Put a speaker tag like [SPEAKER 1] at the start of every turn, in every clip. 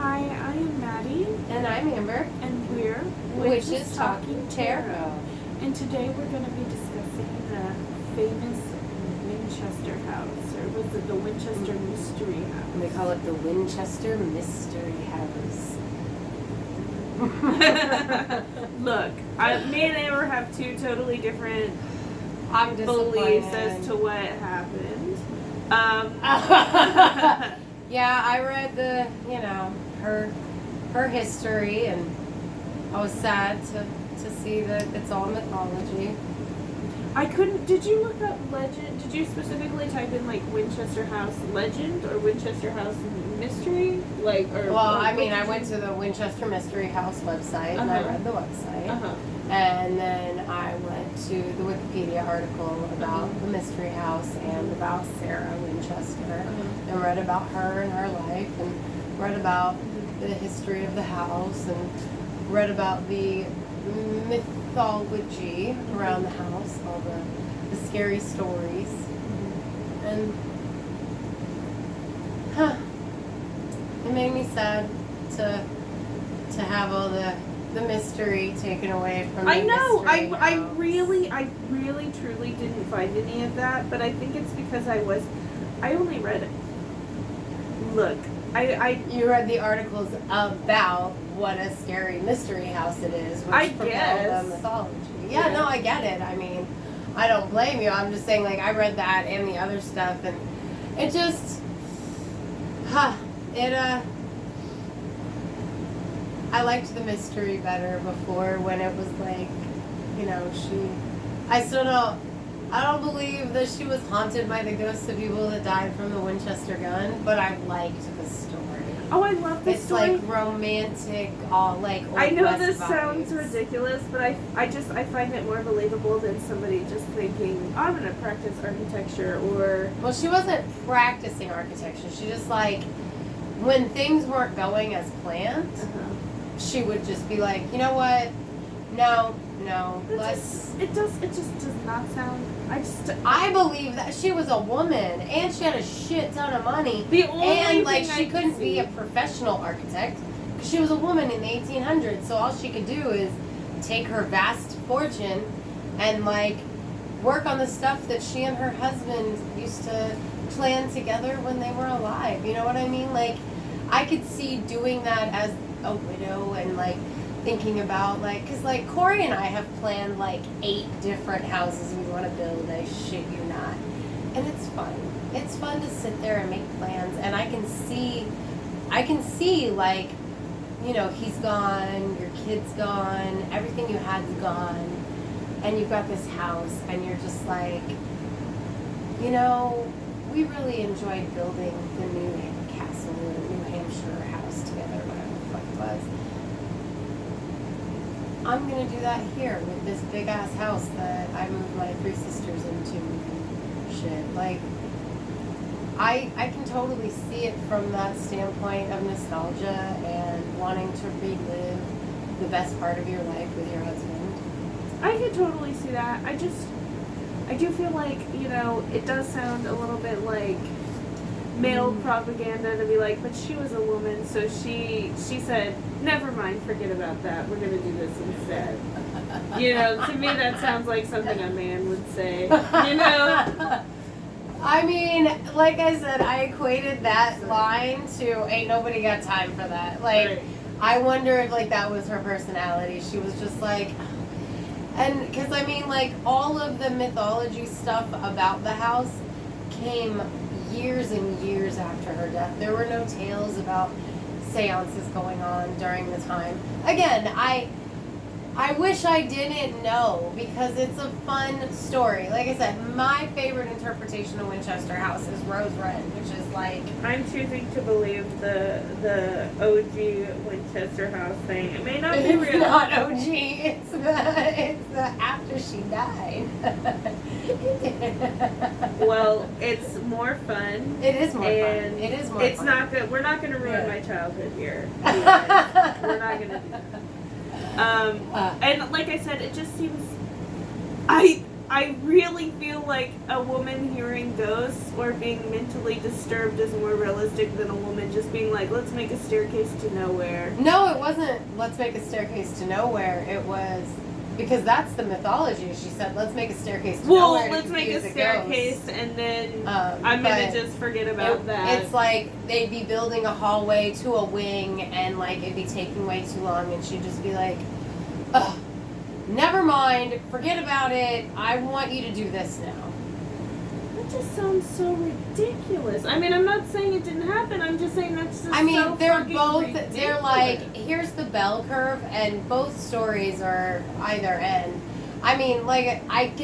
[SPEAKER 1] Hi, I am Maddie.
[SPEAKER 2] And I'm Amber.
[SPEAKER 1] And we're
[SPEAKER 2] Witches Talking Tarot.
[SPEAKER 1] And today we're going to be discussing the famous Winchester House, or was it the Winchester Mystery House?
[SPEAKER 2] They call it the Winchester Mystery House.
[SPEAKER 1] Look, me and Amber have two totally different
[SPEAKER 2] I'm
[SPEAKER 1] beliefs as to what happened.
[SPEAKER 2] Yeah, I read her history, and I was sad to see that it's all mythology.
[SPEAKER 1] I couldn't. Did you look up legend? Did you specifically type in like Winchester House legend or Winchester House mystery?
[SPEAKER 2] I went to the Winchester Mystery House website and I read the website, and then I went to the Wikipedia article about the Mystery House and about Sarah Winchester, and read about her and her life, and read about the history of the house, and read about the mythology around the house, all the scary stories, and it made me sad to have all the mystery taken away from me.
[SPEAKER 1] I know. I really truly didn't find any of that, but I think it's because I only read. Look,
[SPEAKER 2] You read the articles about what a scary mystery house it is, which
[SPEAKER 1] I
[SPEAKER 2] propelled
[SPEAKER 1] guess.
[SPEAKER 2] the mythology. Yeah, no, I get it. I mean, I don't blame you. I'm just saying, like, I read that and the other stuff, and it just, I liked the mystery better before, when it was like, I don't believe that she was haunted by the ghosts of people that died from the Winchester gun, but I liked the story.
[SPEAKER 1] Oh, I love this story.
[SPEAKER 2] It's like romantic, all like Old
[SPEAKER 1] I know
[SPEAKER 2] West
[SPEAKER 1] this
[SPEAKER 2] vibes.
[SPEAKER 1] sounds ridiculous, but I find it more believable than somebody just thinking, I'm going to practice architecture, or...
[SPEAKER 2] Well, she wasn't practicing architecture. She just, like, when things weren't going as planned, she would just be like, you know what? No,
[SPEAKER 1] It just does not sound...
[SPEAKER 2] I believe that she was a woman, and she had a shit ton of money.
[SPEAKER 1] The only
[SPEAKER 2] and,
[SPEAKER 1] thing
[SPEAKER 2] she couldn't be a professional architect, because she was a woman in the 1800s, so all she could do is take her vast fortune and, like, work on the stuff that she and her husband used to plan together when they were alive. You know what I mean? Like, I could see doing that as a widow, and, like, thinking about, like, because, like, Corey and I have planned, like, 8 different houses we want to build. I shit you not. And it's fun. It's fun to sit there and make plans, and I can see, like, he's gone, your kid's gone, everything you had's gone, and you've got this house, and you're just like, we really enjoyed building the new castle or New Hampshire house together, whatever the fuck it was. I'm going to do that here with this big ass house that I moved my 3 sisters into and shit. Like, I can totally see it from that standpoint of nostalgia and wanting to relive the best part of your life with your husband.
[SPEAKER 1] I can totally see that. I do feel like, it does sound a little bit like male propaganda to be like, but she was a woman, so she said, never mind, forget about that, we're gonna do this instead. To me that sounds like something a man would say.
[SPEAKER 2] I mean, like I said, I equated that line to ain't nobody got time for that. Like, right. I wonder if, like, that was her personality. She was just like, and because I mean, like, all of the mythology stuff about the house came years and years after her death. There were no tales about seances going on during the time. Again, I wish I didn't know, because it's a fun story. Like I said, my favorite interpretation of Winchester House is Rose Red, which is like...
[SPEAKER 1] I'm choosing to believe the OG Winchester House thing. It may not be real.
[SPEAKER 2] It's not OG. It's the after she died.
[SPEAKER 1] Well, it's more fun.
[SPEAKER 2] It is more fun. It is more fun.
[SPEAKER 1] It's not good. We're not going to ruin my childhood here. We're not going to do that. And like I said, it just seems... I I really feel like a woman hearing ghosts or being mentally disturbed is more realistic than a woman just being like, let's make a staircase to nowhere.
[SPEAKER 2] No, it wasn't, let's make a staircase to nowhere. It was, because that's the mythology. She said, let's make a staircase to nowhere.
[SPEAKER 1] Well, let's make a staircase and then I'm
[SPEAKER 2] but
[SPEAKER 1] going to just forget about that.
[SPEAKER 2] It's like they'd be building a hallway to a wing and like it'd be taking way too long and she'd just be like, ugh, never mind, forget about it. I want you to do this now.
[SPEAKER 1] That just sounds so ridiculous. I mean, I'm not saying it didn't happen. I'm just saying that's just
[SPEAKER 2] I mean,
[SPEAKER 1] so
[SPEAKER 2] they're
[SPEAKER 1] fucking
[SPEAKER 2] both,
[SPEAKER 1] ridiculous.
[SPEAKER 2] they're like, here's the bell curve, and both stories are either end. I mean, like,
[SPEAKER 1] I'm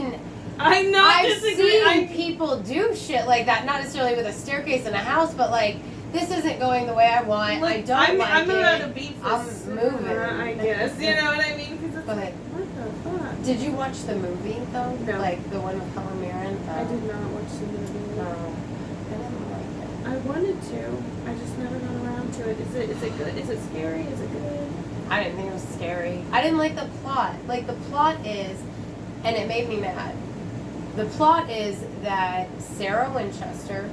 [SPEAKER 1] not
[SPEAKER 2] I've
[SPEAKER 1] disagreeing.
[SPEAKER 2] seen people do shit like that, not necessarily with a staircase in a house, but like, this isn't going the way I want, I don't
[SPEAKER 1] I'm
[SPEAKER 2] like it.
[SPEAKER 1] about to beat this.
[SPEAKER 2] I'm moving.
[SPEAKER 1] I guess. You know what I mean? Because it's
[SPEAKER 2] But,
[SPEAKER 1] like, what the fuck?
[SPEAKER 2] did you watch the movie, though?
[SPEAKER 1] No.
[SPEAKER 2] Like, the one with Helen Mirren?
[SPEAKER 1] I did not watch the movie.
[SPEAKER 2] No. I didn't like it.
[SPEAKER 1] I wanted to. I just never got around to it. Is it good? Is it scary? Is it good?
[SPEAKER 2] I didn't think it was scary. I didn't like the plot. Like, the plot is, and it made me mad. The plot is that Sarah Winchester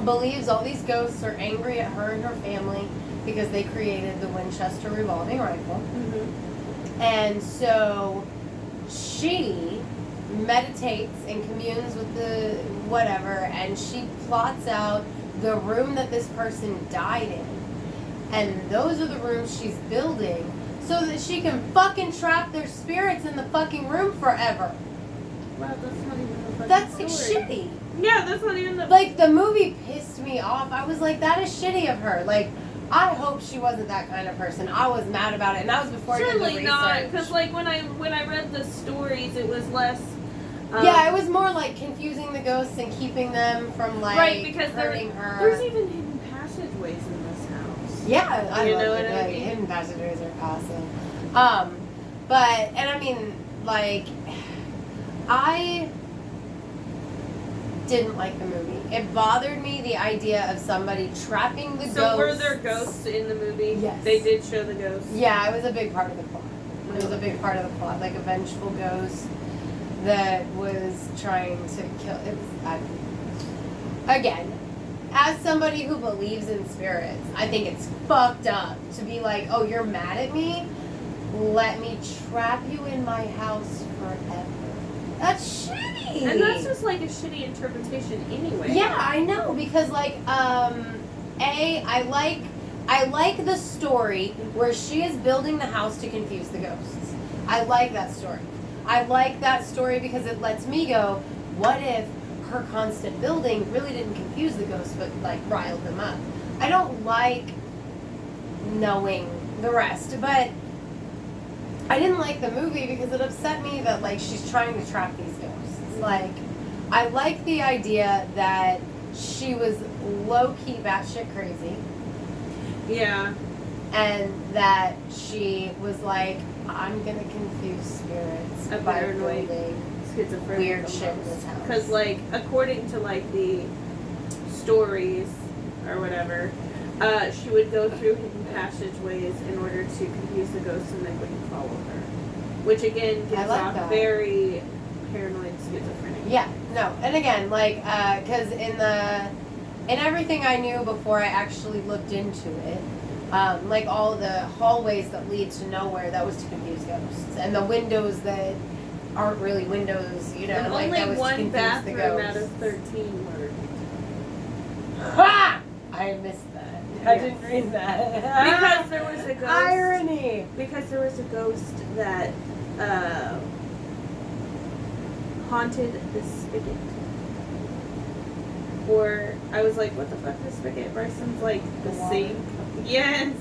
[SPEAKER 2] believes all these ghosts are angry at her and her family because they created the Winchester revolving rifle.
[SPEAKER 1] Mm-hmm.
[SPEAKER 2] And so she meditates and communes with the whatever, and she plots out the room that this person died in. And those are the rooms she's building so that she can fucking trap their spirits in the fucking room forever.
[SPEAKER 1] Wow, that's not even a fucking
[SPEAKER 2] That's like
[SPEAKER 1] story.
[SPEAKER 2] shitty.
[SPEAKER 1] Yeah, that's not even the.
[SPEAKER 2] Like, the movie pissed me off. I was like, that is shitty of her. Like, I hope she wasn't that kind of person. I was mad about it, and that was before I did the
[SPEAKER 1] Surely
[SPEAKER 2] research.
[SPEAKER 1] not, because like when I read the stories, it was less.
[SPEAKER 2] Yeah, it was more like confusing the ghosts and keeping them from like
[SPEAKER 1] right, because
[SPEAKER 2] hurting her.
[SPEAKER 1] there's even hidden passageways in this house.
[SPEAKER 2] Yeah, I
[SPEAKER 1] You
[SPEAKER 2] love
[SPEAKER 1] know
[SPEAKER 2] it.
[SPEAKER 1] what I
[SPEAKER 2] Like,
[SPEAKER 1] mean?
[SPEAKER 2] hidden passageways are awesome. And I mean, like, I didn't like the movie. It bothered me, the idea of somebody trapping the ghosts.
[SPEAKER 1] So were there ghosts in the movie?
[SPEAKER 2] Yes.
[SPEAKER 1] They did show the ghosts.
[SPEAKER 2] Yeah, it was a big part of the plot. It was a big part of the plot, like a vengeful ghost that was trying to kill. It was, again, as somebody who believes in spirits, I think it's fucked up to be like, oh, you're mad at me? Let me trap you in my house forever. That's shitty.
[SPEAKER 1] And that's just like a shitty interpretation anyway.
[SPEAKER 2] Yeah, I know, because like, I like the story where she is building the house to confuse the ghosts. I like that story. I like that story because it lets me go, what if her constant building really didn't confuse the ghosts but like riled them up? I don't like knowing the rest, but I didn't like the movie because it upset me that like she's trying to trap these ghosts. Like, I like the idea that she was low-key batshit crazy.
[SPEAKER 1] Yeah.
[SPEAKER 2] And that she was like, I'm gonna confuse spirits
[SPEAKER 1] A
[SPEAKER 2] by
[SPEAKER 1] paranoid
[SPEAKER 2] building
[SPEAKER 1] schizophrenic
[SPEAKER 2] weird shit in this house.
[SPEAKER 1] Because like according to like the stories or whatever, she would go through hidden passageways in order to confuse the ghosts and they wouldn't follow her. Which again gives
[SPEAKER 2] like
[SPEAKER 1] off
[SPEAKER 2] that.
[SPEAKER 1] very paranoid schizophrenic.
[SPEAKER 2] Yeah, no, and again, like, because in everything I knew before I actually looked into it, like all the hallways that lead to nowhere, that was to confuse ghosts, and the windows that aren't really windows, you know,
[SPEAKER 1] And
[SPEAKER 2] like
[SPEAKER 1] only
[SPEAKER 2] that was to
[SPEAKER 1] one
[SPEAKER 2] confuse the
[SPEAKER 1] bathroom
[SPEAKER 2] ghosts.
[SPEAKER 1] out of 13 worked.
[SPEAKER 2] Ha! I missed that. I
[SPEAKER 1] Yes.
[SPEAKER 2] didn't read that.
[SPEAKER 1] Because there was a ghost.
[SPEAKER 2] Irony.
[SPEAKER 1] Because there was a ghost that haunted the spigot. Or I was like, what the fuck, the spigot? Bryson's like the
[SPEAKER 2] The water.
[SPEAKER 1] sink. Yes.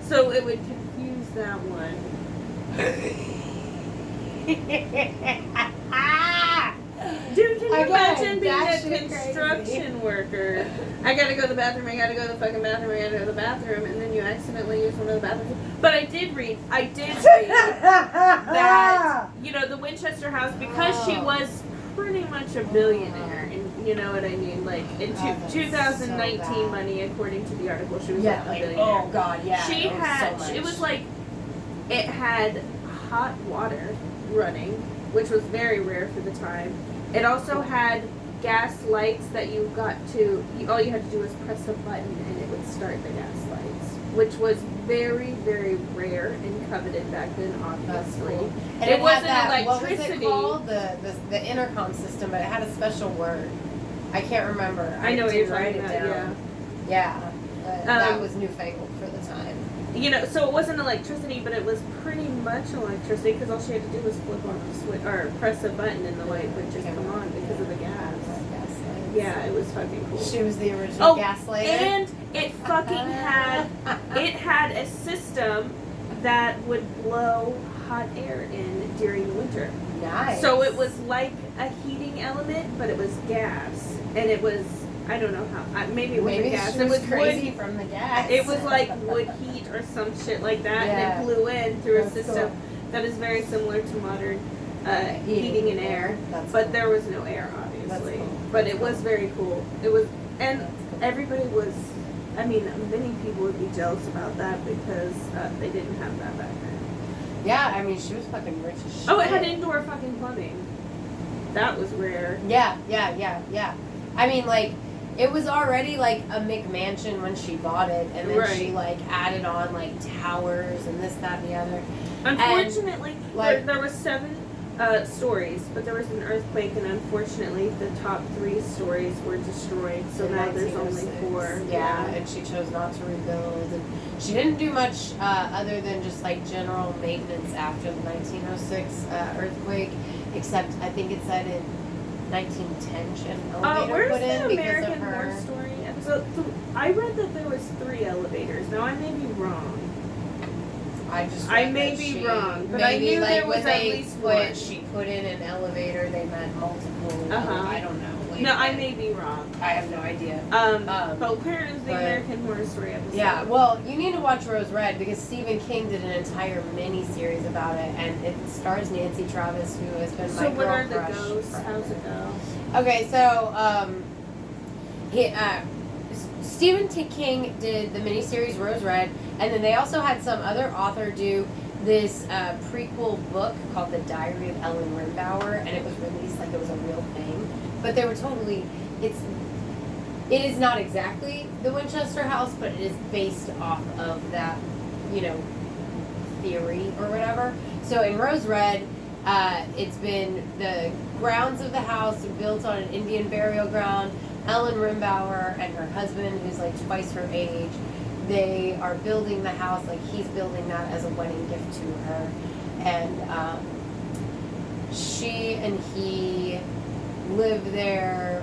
[SPEAKER 1] So it would confuse that one. Dude, can you
[SPEAKER 2] Again,
[SPEAKER 1] imagine being
[SPEAKER 2] that
[SPEAKER 1] a
[SPEAKER 2] shit
[SPEAKER 1] construction worker? I gotta go to the bathroom, I gotta go to the fucking bathroom, I gotta go to the bathroom, and then you accidentally use one of the bathrooms. But I did read that, you know, the Winchester House, because she was pretty much a billionaire, and you know what I mean? Like, in
[SPEAKER 2] that's
[SPEAKER 1] 2019
[SPEAKER 2] so bad.
[SPEAKER 1] money, according to the article, she was
[SPEAKER 2] Yeah,
[SPEAKER 1] a
[SPEAKER 2] like,
[SPEAKER 1] billionaire.
[SPEAKER 2] oh god, yeah.
[SPEAKER 1] She
[SPEAKER 2] it was
[SPEAKER 1] had,
[SPEAKER 2] so much.
[SPEAKER 1] it was like, it had hot water running which was very rare for the time. It also had gas lights that you got to, all you had to do was press a button and it would start the gas lights, which was very, very rare and coveted back then, obviously.
[SPEAKER 2] Cool. And
[SPEAKER 1] it wasn't
[SPEAKER 2] that,
[SPEAKER 1] electricity.
[SPEAKER 2] What was it called? The intercom system, but it had a special word. I can't remember.
[SPEAKER 1] I know what
[SPEAKER 2] didn't
[SPEAKER 1] you're
[SPEAKER 2] write
[SPEAKER 1] talking
[SPEAKER 2] it
[SPEAKER 1] about,
[SPEAKER 2] down. Yeah. But that was newfangled for the time.
[SPEAKER 1] You know, so it wasn't electricity, but it was pretty much electricity because all she had to do was flip on the switch or press a button and the light would just come on because of the gas. Yeah, it was fucking cool.
[SPEAKER 2] She was the original gaslighter.
[SPEAKER 1] And it fucking had a system that would blow hot air in during the winter.
[SPEAKER 2] Nice.
[SPEAKER 1] So it was like a heating element, but it was gas, and it was, I don't know how, maybe it wasn't gas.
[SPEAKER 2] It was
[SPEAKER 1] crazy
[SPEAKER 2] wood, from the gas.
[SPEAKER 1] It was like wood heat or some shit like that, and it blew in through a system that is very similar to modern heating and air. But there was no air, obviously.
[SPEAKER 2] Cool.
[SPEAKER 1] But it was very cool. It was, and everybody was, I mean, many people would be jealous about that because they didn't have that back then.
[SPEAKER 2] Yeah, I mean, she was fucking rich as shit.
[SPEAKER 1] Oh, it had indoor fucking plumbing. That was rare.
[SPEAKER 2] Yeah. I mean, like, it was already like a McMansion when she bought it, and then she like added on like towers and this, that, and the other.
[SPEAKER 1] Unfortunately,
[SPEAKER 2] and, like,
[SPEAKER 1] there was 7 stories, but there was an earthquake, and unfortunately, the top 3 stories were destroyed. So now there's only 4.
[SPEAKER 2] Yeah, and she chose not to rebuild, and she didn't do much other than just like general maintenance after the 1906 earthquake. Except I think it said in 1910 she had an elevator put in because
[SPEAKER 1] American
[SPEAKER 2] of her.
[SPEAKER 1] Horror Story episode? I read that there was 3 elevators. Now I may be wrong. I may be wrong, but I knew there was at least one.
[SPEAKER 2] She put in an elevator. They meant multiple. I don't know. Like,
[SPEAKER 1] no, I may be wrong.
[SPEAKER 2] I have no idea.
[SPEAKER 1] But where is the American Horror Story episode?
[SPEAKER 2] Yeah, well, you need to watch Rose Red because Stephen King did an entire mini-series about it, and it stars Nancy Travis, who has been my girl crush. So what are the ghosts?
[SPEAKER 1] How's it go?
[SPEAKER 2] Okay, so Stephen King did the miniseries Rose Red, and then they also had some other author do this prequel book called The Diary of Ellen Rimbauer, and it was released like it was a real thing. But they were totally, it is not exactly the Winchester House, but it is based off of that, theory or whatever. So in Rose Red, it's been the grounds of the house are built on an Indian burial ground. Ellen Rimbauer and her husband, who's like twice her age, they are building the house, like he's building that as a wedding gift to her. And she and he live there.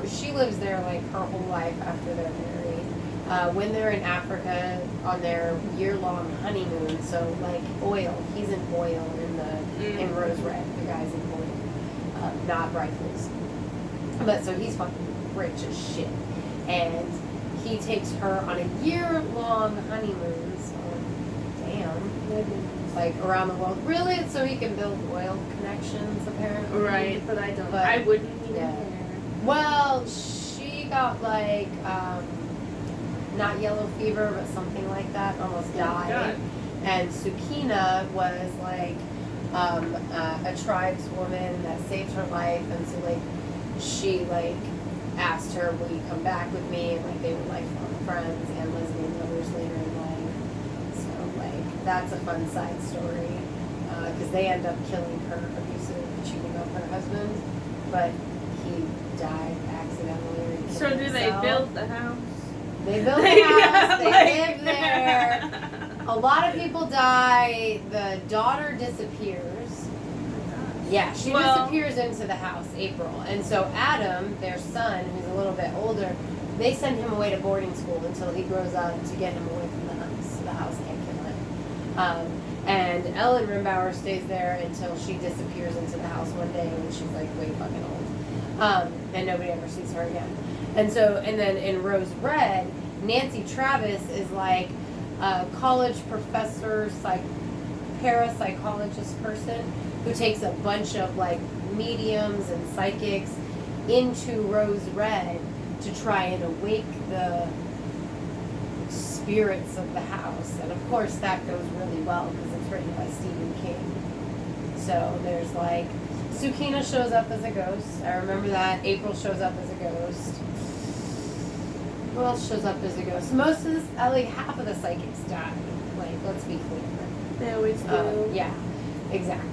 [SPEAKER 2] She lives there like her whole life after they're married. When they're in Africa on their year-long honeymoon, so like oil, he's in oil in Rose Red. The guy's in oil, not rifles. But so he's fucking rich as shit, and he takes her on a year-long honeymoon. So damn, like around the world, really, so he can build oil connections apparently.
[SPEAKER 1] Right, but I don't. I wouldn't even care.
[SPEAKER 2] Well, she got like not yellow fever, but something like that. Almost died. And Sukina was like a tribeswoman that saved her life, and so like she like asked her, "Will you come back with me?" And like they were lifelong friends and lesbian lovers later in life. So like that's a fun side story because they end up killing her abusive, cheating on her husband, but he died accidentally.
[SPEAKER 1] So do they build the house?
[SPEAKER 2] They build the house. They live there. A lot of people die. The daughter disappears. Yeah, she disappears into the house, April. And so Adam, their son, who's a little bit older, they send him away to boarding school until he grows up to get him away from the house, so the house can't kill him. And Ellen Rimbauer stays there until she disappears into the house one day when she's like way fucking old. And nobody ever sees her again. And then in Rose Red, Nancy Travis is like a college professor, parapsychologist person who takes a bunch of like mediums and psychics into Rose Red to try and awake the spirits of the house. And of course that goes really well because it's written by Stephen King. So there's like, Sukina shows up as a ghost. I remember that. April shows up as a ghost. Who else shows up as a ghost? Most of this, like half of the psychics die. Like, let's be clear.
[SPEAKER 1] They always do.
[SPEAKER 2] Yeah, exactly.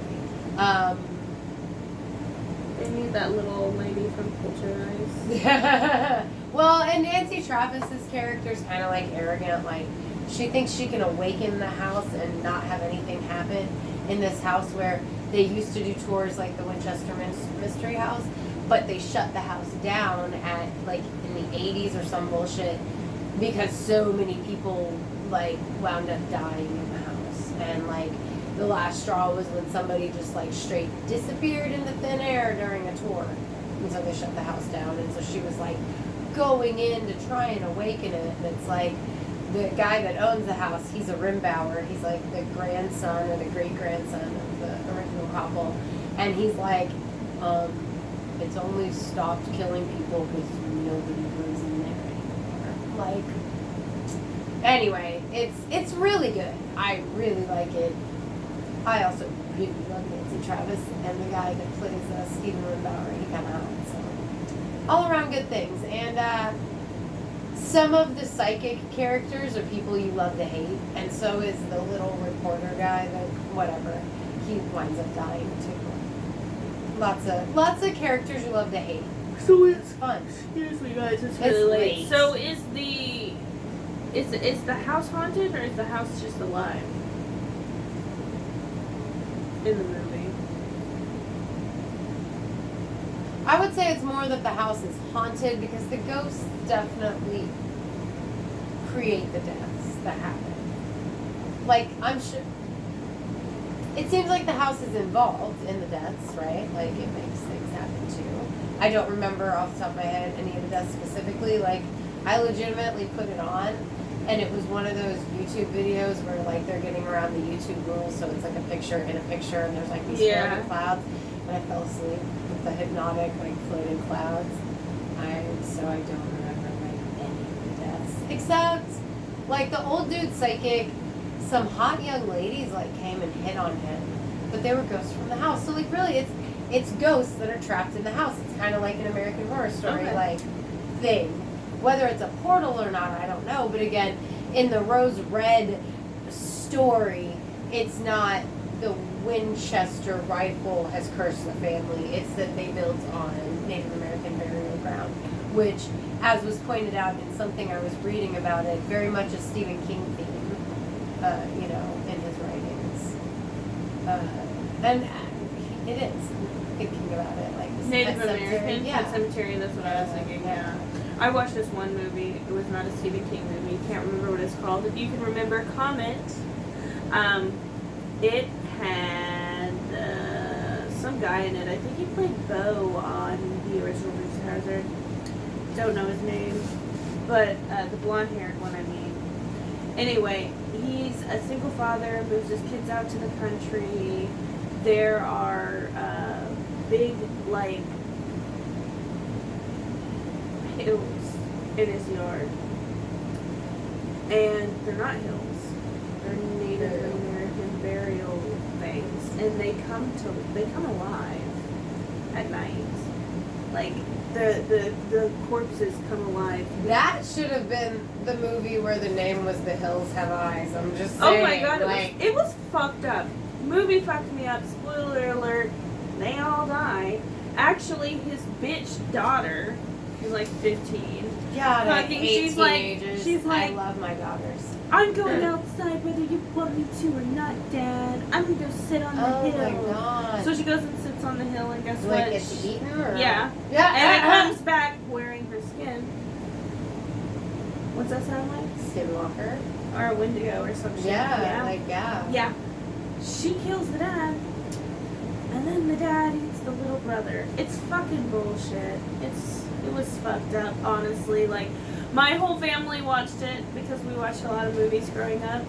[SPEAKER 1] They need that little old lady from Poltergeist.
[SPEAKER 2] Well, and Nancy Travis's character is kind of like arrogant. Like, she thinks she can awaken the house and not have anything happen in this house where they used to do tours like the Winchester Mystery House, but they shut the house down at like in the 80s or some bullshit because so many people like wound up dying in the house. And like the last straw was when somebody just like straight disappeared into thin air during a tour. And so they shut the house down. And so she was like going in to try and awaken it. And it's like the guy that owns the house, he's a Rimbauer. He's like the grandson or the great-grandson of the original couple. And he's like, it's only stopped killing people because nobody goes in there anymore. Like, anyway, it's really good. I really like it. I also really love Nancy Travis and the guy that plays Stephen Rimbauer. He kind of hot, so all around good things. And some of the psychic characters are people you love to hate, and so is the little reporter guy that whatever. He winds up dying too. Lots of characters you love to hate.
[SPEAKER 1] So
[SPEAKER 2] it's fun.
[SPEAKER 1] Excuse me, guys. It's really late. So is the house haunted or is the house just alive in the movie?
[SPEAKER 2] I would say it's more that the house is haunted because the ghosts definitely create the deaths that happen. Like, I'm sure. It seems like the house is involved in the deaths, right? Like, it makes things happen too. I don't remember off the top of my head any of the deaths specifically. Like, I legitimately put it on, and it was one of those YouTube videos where, like, they're getting around the YouTube rules, so it's like a picture in a picture, and there's, like, these floating clouds, and I fell asleep with the hypnotic, like, floating clouds. So I don't remember, like, any of the deaths. Except, like, the old dude psychic, some hot young ladies, like, came and hit on him, but they were ghosts from the house. So, like, really, it's ghosts that are trapped in the house. It's kind of like an American Horror Story, like, thing. Whether it's a portal or not, I don't know. But again, in the Rose Red story, it's not the Winchester rifle has cursed the family. It's that they built on Native American burial ground, which, as was pointed out in something I was reading about it, very much a Stephen King theme, in his writings. And it is, thinking about it, like this
[SPEAKER 1] Native American
[SPEAKER 2] Pet
[SPEAKER 1] Cemetery, that's what I was thinking, yeah. I watched this one movie. It was not a Stephen King movie. Can't remember what it's called. If you can remember, comment. It had some guy in it. I think he played Bo on the original Dukes of Hazzard. Don't know his name, but the blonde-haired one, I mean. Anyway, he's a single father, moves his kids out to the country. There are big, like, hills in his yard, and they're not hills, they're Native American burial things, and they come alive at night. Like the corpses come alive.
[SPEAKER 2] That should have been the movie where the name was The Hills Have Eyes. I'm just saying.
[SPEAKER 1] Oh my god, it was fucked up. Movie fucked me up. Spoiler alert, they all die. Actually, his bitch daughter, who's like 15.
[SPEAKER 2] God, I hate
[SPEAKER 1] teenagers. She's like,
[SPEAKER 2] I love my daughters.
[SPEAKER 1] I'm going outside whether you want me to or not, Dad. I'm gonna go sit on the hill.
[SPEAKER 2] Oh my god.
[SPEAKER 1] So she goes and sits on the hill, and guess what?
[SPEAKER 2] Like, gets she eaten or?
[SPEAKER 1] Yeah.
[SPEAKER 2] Yeah.
[SPEAKER 1] And it comes back wearing her skin. What's that sound like?
[SPEAKER 2] Skinwalker.
[SPEAKER 1] Or a Wendigo or some shit.
[SPEAKER 2] Yeah.
[SPEAKER 1] Yeah. She kills the dad, and then the dad eats the little brother. It's fucking bullshit. It was fucked up, honestly. Like, my whole family watched it because we watched a lot of movies growing up,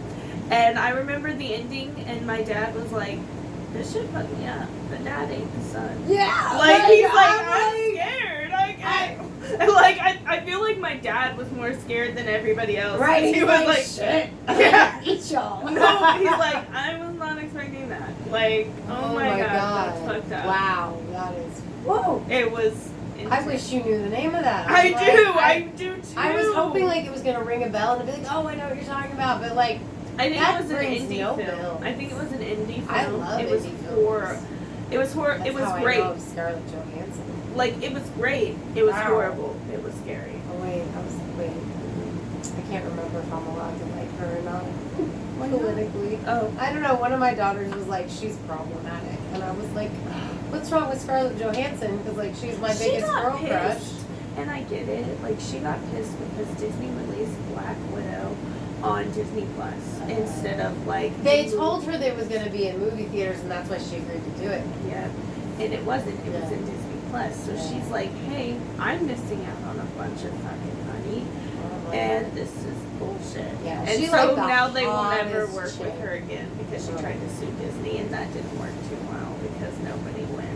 [SPEAKER 1] and I remember the ending, and my dad was like, "This shit fucked me up. The dad ate the son."
[SPEAKER 2] Yeah.
[SPEAKER 1] Like, he's like, "I'm scared." And like, I feel like my dad was more scared than everybody else.
[SPEAKER 2] Right.
[SPEAKER 1] He was like,
[SPEAKER 2] shit.
[SPEAKER 1] Yeah.
[SPEAKER 2] Eat y'all.
[SPEAKER 1] No, he's like, I was not expecting that. Like, oh my god, that's fucked up.
[SPEAKER 2] Wow, that is. Whoa.
[SPEAKER 1] It was.
[SPEAKER 2] I wish you knew the name of that.
[SPEAKER 1] I do too.
[SPEAKER 2] I was hoping like it was gonna ring a bell and be like, oh, I know what you're talking about, but like.
[SPEAKER 1] I think
[SPEAKER 2] that
[SPEAKER 1] it was an
[SPEAKER 2] rings
[SPEAKER 1] indie
[SPEAKER 2] no
[SPEAKER 1] film.
[SPEAKER 2] bells.
[SPEAKER 1] I think it was an indie film.
[SPEAKER 2] I love
[SPEAKER 1] it was
[SPEAKER 2] indie
[SPEAKER 1] for.
[SPEAKER 2] films.
[SPEAKER 1] It was for.
[SPEAKER 2] That's
[SPEAKER 1] It was
[SPEAKER 2] how
[SPEAKER 1] great.
[SPEAKER 2] I know of Scarlett Johansson.
[SPEAKER 1] Like it was great. It was
[SPEAKER 2] Wow.
[SPEAKER 1] horrible. It was scary.
[SPEAKER 2] Oh wait, I can't remember if I'm allowed to like her or not.
[SPEAKER 1] Why not?
[SPEAKER 2] Politically.
[SPEAKER 1] Oh.
[SPEAKER 2] I don't know. One of my daughters was like, she's problematic, and I was like, what's wrong with Scarlett Johansson? Because like she's my biggest girl crush.
[SPEAKER 1] And I get it. Like she got pissed because Disney released Black Widow on Disney Plus instead of like.
[SPEAKER 2] They told her there was going to be in movie theaters, and that's why she agreed to do it.
[SPEAKER 1] Yeah, and it wasn't. It was in Disney Plus. So she's like, "Hey, I'm missing out on a bunch of fucking money, and this is bullshit."
[SPEAKER 2] Yeah,
[SPEAKER 1] and
[SPEAKER 2] she's
[SPEAKER 1] so
[SPEAKER 2] like the
[SPEAKER 1] now they won't ever
[SPEAKER 2] hottest
[SPEAKER 1] work with
[SPEAKER 2] chick.
[SPEAKER 1] her again because she tried to sue Disney, and that didn't work too well because nobody wins.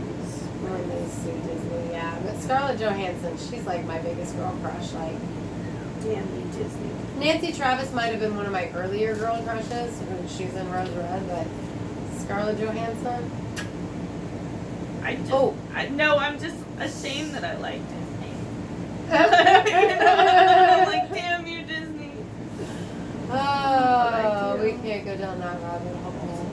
[SPEAKER 2] When they sue Disney, yeah. But Scarlett Johansson, she's like my biggest girl crush. Like,
[SPEAKER 1] Damn you, Disney.
[SPEAKER 2] Nancy Travis might have been one of my earlier girl crushes when she's in Rose Red, but Scarlett Johansson.
[SPEAKER 1] No, I'm just ashamed that I like Disney. I'm like, damn you, Disney.
[SPEAKER 2] Oh, we can't go down that rabbit hole.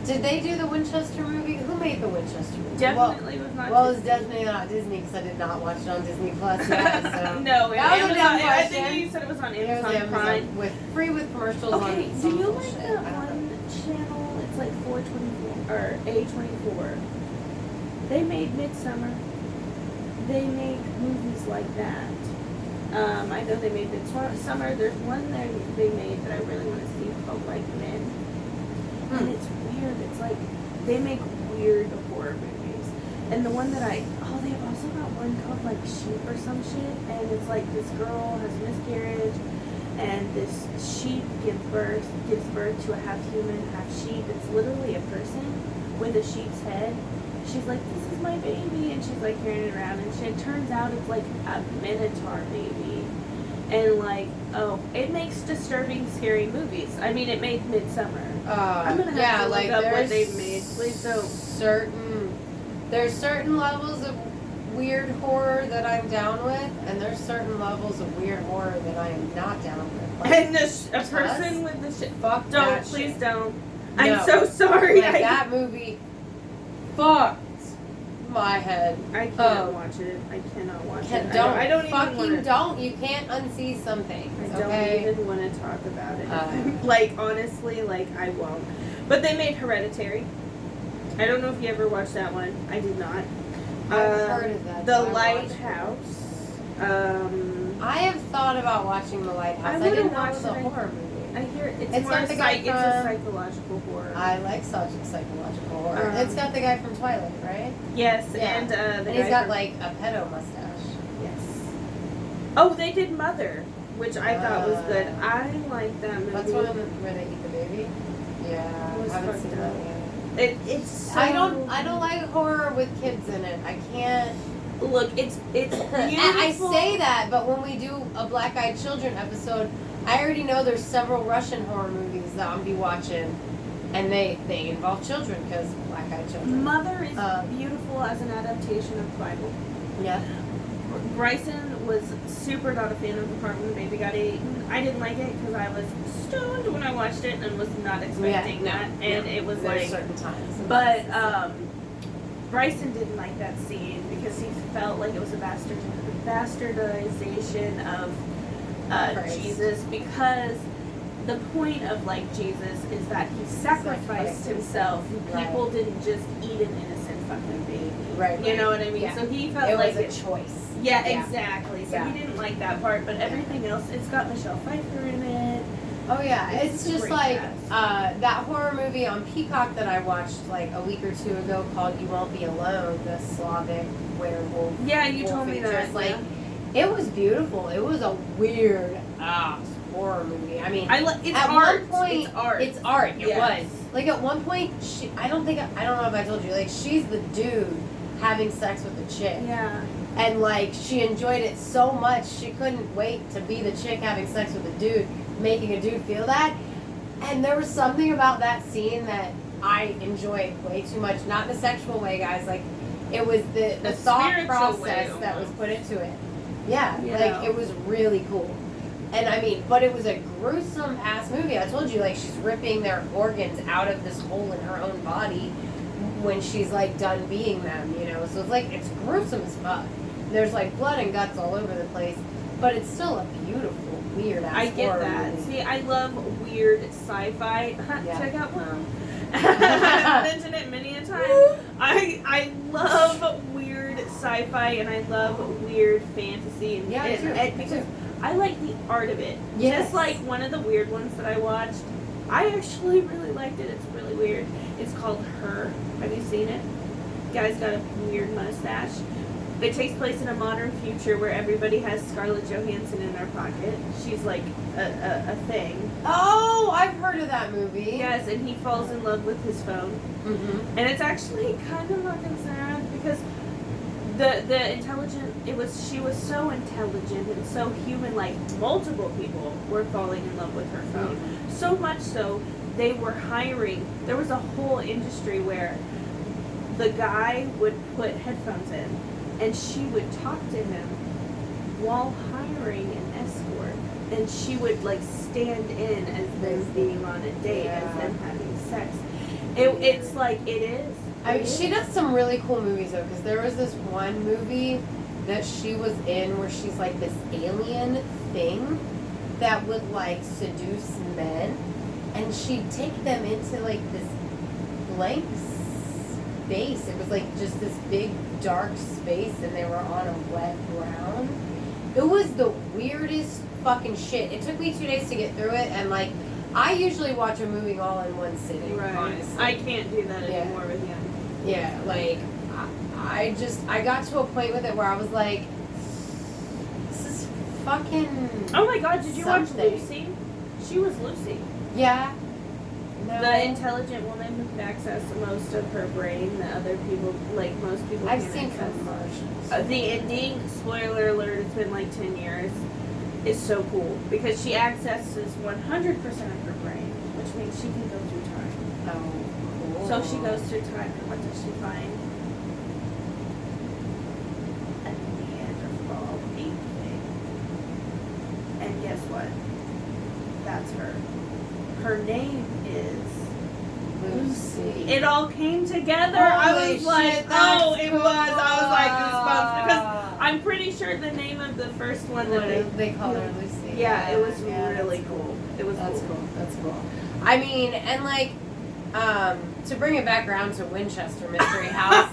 [SPEAKER 2] Did they do the Winchester movie? Who made the Winchester movie?
[SPEAKER 1] Definitely was not.
[SPEAKER 2] Well,
[SPEAKER 1] Disney.
[SPEAKER 2] it's definitely not Disney because I did not watch it on Disney Plus yet. So.
[SPEAKER 1] No,
[SPEAKER 2] That was a dumb
[SPEAKER 1] Amazon. I
[SPEAKER 2] question.
[SPEAKER 1] think you said it was on
[SPEAKER 2] It was
[SPEAKER 1] Amazon Prime.
[SPEAKER 2] with free with commercials on.
[SPEAKER 1] Okay, do
[SPEAKER 2] some
[SPEAKER 1] you like
[SPEAKER 2] bullshit.
[SPEAKER 1] that
[SPEAKER 2] I don't know.
[SPEAKER 1] one channel? It's like 424 or A24. They made Midsummer. They make movies like that. I know they made Midsummer. There's one there they made that I really want to see called like Men. And it's weird. It's like they make weird horror movies. And the one that they've also got one called like Sheep or some shit. And it's like this girl has a miscarriage, and this sheep gives birth to a half human, half sheep. It's literally a person with a sheep's head. She's like, this is my baby, and she's like carrying it around, and shit. It turns out it's like a minotaur baby. And like, it makes disturbing, scary movies. I mean, it made Midsummer. I'm gonna have to look up what they've made. Please don't.
[SPEAKER 2] There's certain levels of weird horror that I'm down with, and there's certain levels of weird horror that I am not down with. Like,
[SPEAKER 1] And a person with the shit.
[SPEAKER 2] Fuck
[SPEAKER 1] Don't,
[SPEAKER 2] that
[SPEAKER 1] please
[SPEAKER 2] shit.
[SPEAKER 1] don't.
[SPEAKER 2] No.
[SPEAKER 1] I'm so sorry.
[SPEAKER 2] Like that movie fucked my head.
[SPEAKER 1] I can't watch it. I cannot watch it.
[SPEAKER 2] Don't.
[SPEAKER 1] I don't
[SPEAKER 2] fucking
[SPEAKER 1] even wanna,
[SPEAKER 2] don't. You can't unsee some things.
[SPEAKER 1] I don't
[SPEAKER 2] Okay.
[SPEAKER 1] even want to talk about it. Like, honestly, like, I won't. But they made Hereditary. I don't know if you ever watched that one. I did not.
[SPEAKER 2] I've heard of that.
[SPEAKER 1] The
[SPEAKER 2] so I watched it.
[SPEAKER 1] Lighthouse.
[SPEAKER 2] I have thought about watching The Lighthouse. I
[SPEAKER 1] wouldn't
[SPEAKER 2] didn't know it
[SPEAKER 1] watch
[SPEAKER 2] was a
[SPEAKER 1] it.
[SPEAKER 2] horror movie.
[SPEAKER 1] I hear it's
[SPEAKER 2] It's
[SPEAKER 1] more
[SPEAKER 2] got the guy
[SPEAKER 1] it's a
[SPEAKER 2] from-
[SPEAKER 1] psychological horror.
[SPEAKER 2] I like such psychological horror. It's got the guy from Twilight, right?
[SPEAKER 1] Yes,
[SPEAKER 2] Yeah.
[SPEAKER 1] and the
[SPEAKER 2] And
[SPEAKER 1] guy
[SPEAKER 2] he's got
[SPEAKER 1] from-
[SPEAKER 2] like a pedo mustache.
[SPEAKER 1] Yes. Oh, they did Mother, which I thought was good. I like that movie.
[SPEAKER 2] That's one where they eat the baby. Yeah,
[SPEAKER 1] It was
[SPEAKER 2] I haven't
[SPEAKER 1] fucked
[SPEAKER 2] seen
[SPEAKER 1] up.
[SPEAKER 2] that yet.
[SPEAKER 1] It's so,
[SPEAKER 2] I don't like horror with kids in it. I can't.
[SPEAKER 1] Look, it's beautiful.
[SPEAKER 2] I say that, but when we do a Black Eyed Children episode, I already know there's several Russian horror movies that I'll be watching, and they involve children because Black Eyed Children.
[SPEAKER 1] Mother is beautiful as an adaptation of the Bible.
[SPEAKER 2] Yeah.
[SPEAKER 1] Bryson was super not a fan of the part when the baby got eaten. I didn't like it because I was stoned when I watched it and was not expecting that. And it was
[SPEAKER 2] There's
[SPEAKER 1] like
[SPEAKER 2] certain times.
[SPEAKER 1] But Bryson didn't like that scene because he felt like it was a bastardization of
[SPEAKER 2] Christ.
[SPEAKER 1] Jesus, because the point of like Jesus is that he sacrificed himself.
[SPEAKER 2] Right.
[SPEAKER 1] People didn't just eat an innocent fucking baby.
[SPEAKER 2] Right.
[SPEAKER 1] You know what I mean?
[SPEAKER 2] Yeah.
[SPEAKER 1] So he felt
[SPEAKER 2] It
[SPEAKER 1] like
[SPEAKER 2] was a choice.
[SPEAKER 1] Yeah,
[SPEAKER 2] Yeah.
[SPEAKER 1] exactly. So
[SPEAKER 2] Yeah.
[SPEAKER 1] he didn't like that part, but everything else, it's got Michelle Pfeiffer in it.
[SPEAKER 2] Oh yeah, it's
[SPEAKER 1] a
[SPEAKER 2] just
[SPEAKER 1] great
[SPEAKER 2] like
[SPEAKER 1] cast.
[SPEAKER 2] that horror movie on Peacock that I watched like a week or two ago called "You Won't Be Alone," the Slavic werewolf.
[SPEAKER 1] Yeah, you told me
[SPEAKER 2] wolfing.
[SPEAKER 1] that.
[SPEAKER 2] Just, like, it was beautiful. It was a weird horror movie. I mean,
[SPEAKER 1] It's
[SPEAKER 2] at
[SPEAKER 1] art.
[SPEAKER 2] one point,
[SPEAKER 1] It's art.
[SPEAKER 2] It's art. It
[SPEAKER 1] Yes.
[SPEAKER 2] was like at one point. I don't know if I told you. Like she's the dude having sex with the chick.
[SPEAKER 1] Yeah.
[SPEAKER 2] And like she enjoyed it so much she couldn't wait to be the chick having sex with a dude, making a dude feel that. And there was something about that scene that I enjoyed way too much. Not in a sexual way, guys. Like it was the thought process that was put into it. Yeah, like it was really cool. And I mean, but it was a gruesome ass movie. I told you, like she's ripping their organs out of this hole in her own body when she's like done being them, you know. So it's like it's gruesome as fuck. There's like blood and guts all over the place, but it's still a beautiful, weird ass
[SPEAKER 1] I get that.
[SPEAKER 2] movie.
[SPEAKER 1] See, I love weird sci-fi.
[SPEAKER 2] Yeah.
[SPEAKER 1] Check out Mom. I've mentioned it many a time. I love weird sci-fi and I love weird fantasy and, because I like the art of it.
[SPEAKER 2] Yes.
[SPEAKER 1] Just like one of the weird ones that I watched. I actually really liked it. It's really weird. It's called Her. Have you seen it? Guy's got a weird mustache. It takes place in a modern future where everybody has Scarlett Johansson in their pocket. She's like a thing.
[SPEAKER 2] Oh, I've heard of that movie.
[SPEAKER 1] Yes, and he falls in love with his phone.
[SPEAKER 2] Mm-hmm.
[SPEAKER 1] And it's actually kind of fucking sad because she was so intelligent and so human, like multiple people were falling in love with her phone.
[SPEAKER 2] Mm-hmm.
[SPEAKER 1] So much so they were hiring, there was a whole industry where the guy would put headphones in and she would talk to him while hiring an escort. And she would like stand in as them being on a date, as them having sex. It's like, it is.
[SPEAKER 2] I mean, she does some really cool movies though, because there was this one movie that she was in where she's like this alien thing that would like seduce men, and she'd take them into like this blank space. It was like just this big dark space, and they were on a wet ground. It was the weirdest fucking shit. It took me 2 days to get through it, and like I usually watch a movie all in one sitting.
[SPEAKER 1] Right.
[SPEAKER 2] Honestly,
[SPEAKER 1] I can't do that anymore with him.
[SPEAKER 2] Yeah, like I got to a point with it where I was like, this is fucking.
[SPEAKER 1] Oh my god, did you watch
[SPEAKER 2] something.
[SPEAKER 1] Lucy? She was Lucy.
[SPEAKER 2] Yeah. No.
[SPEAKER 1] The intelligent woman who can access most of her brain that other people, like most people
[SPEAKER 2] I've
[SPEAKER 1] can't
[SPEAKER 2] seen
[SPEAKER 1] access.
[SPEAKER 2] commercials.
[SPEAKER 1] The ending, spoiler alert, it's been like 10 years, is so cool because she accesses 100% of her brain, which means she can go through time.
[SPEAKER 2] Oh, cool.
[SPEAKER 1] So she goes through time, and what does she find? A Neanderthal ape thing. And guess what? That's her. Her name is
[SPEAKER 2] Lucy.
[SPEAKER 1] It all came together.
[SPEAKER 2] Holy
[SPEAKER 1] I was like,
[SPEAKER 2] shit,
[SPEAKER 1] oh,
[SPEAKER 2] that's
[SPEAKER 1] it was. I was like goosebumps because
[SPEAKER 2] cool.
[SPEAKER 1] I'm pretty sure the name of the first one that
[SPEAKER 2] They call her Lucy.
[SPEAKER 1] Yeah, it was
[SPEAKER 2] Yeah,
[SPEAKER 1] really
[SPEAKER 2] that's
[SPEAKER 1] cool. It was
[SPEAKER 2] That's
[SPEAKER 1] cool.
[SPEAKER 2] cool. That's cool. I mean, and like, to bring it back around to Winchester Mystery House,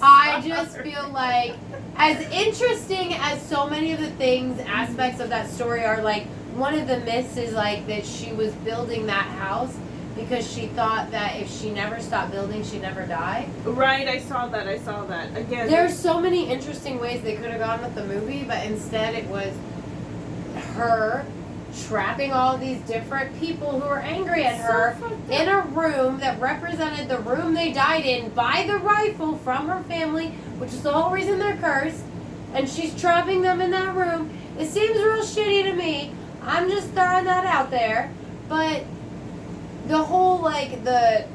[SPEAKER 2] I just feel like, as interesting as so many of the things, aspects of that story are, like, one of the myths is like that she was building that house because she thought that if she never stopped building, she'd never die.
[SPEAKER 1] Right, I saw that. Again,
[SPEAKER 2] There's so many interesting ways they could have gone with the movie, but instead it was her trapping all these different people who were angry at her in a room that represented the room they died in by the rifle from her family, which is the whole reason they're cursed, and she's trapping them in that room. It seems real shitty to me. I'm just throwing that out there, but the whole, like, the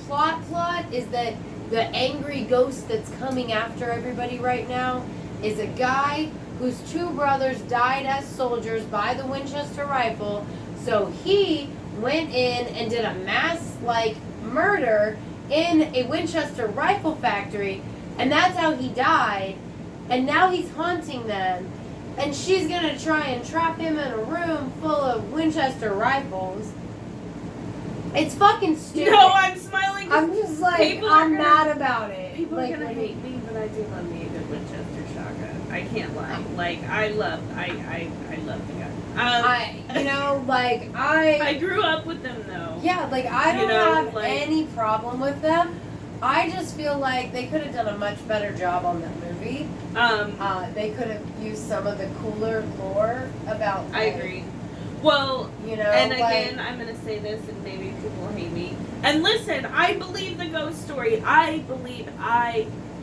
[SPEAKER 2] plot is that the angry ghost that's coming after everybody right now is a guy whose two brothers died as soldiers by the Winchester rifle, so he went in and did a mass, like, murder in a Winchester rifle factory, and that's how he died, and now he's haunting them, and she's gonna try and trap him in a room full of Winchester rifles. It's fucking stupid.
[SPEAKER 1] No, I'm smiling.
[SPEAKER 2] I'm just like, I'm mad about it.
[SPEAKER 1] People
[SPEAKER 2] like,
[SPEAKER 1] are gonna hate me, but I do love me a good Winchester shotgun. I can't lie. Like, I love the gun. I grew up with them though.
[SPEAKER 2] Yeah, like, I don't have any problem with them. I just feel like they could have done a much better job on that movie. They could have used some of the cooler lore about.
[SPEAKER 1] I agree. Well,
[SPEAKER 2] you know,
[SPEAKER 1] and again, I'm gonna say this, and maybe people hate me. And listen, I believe the ghost story. I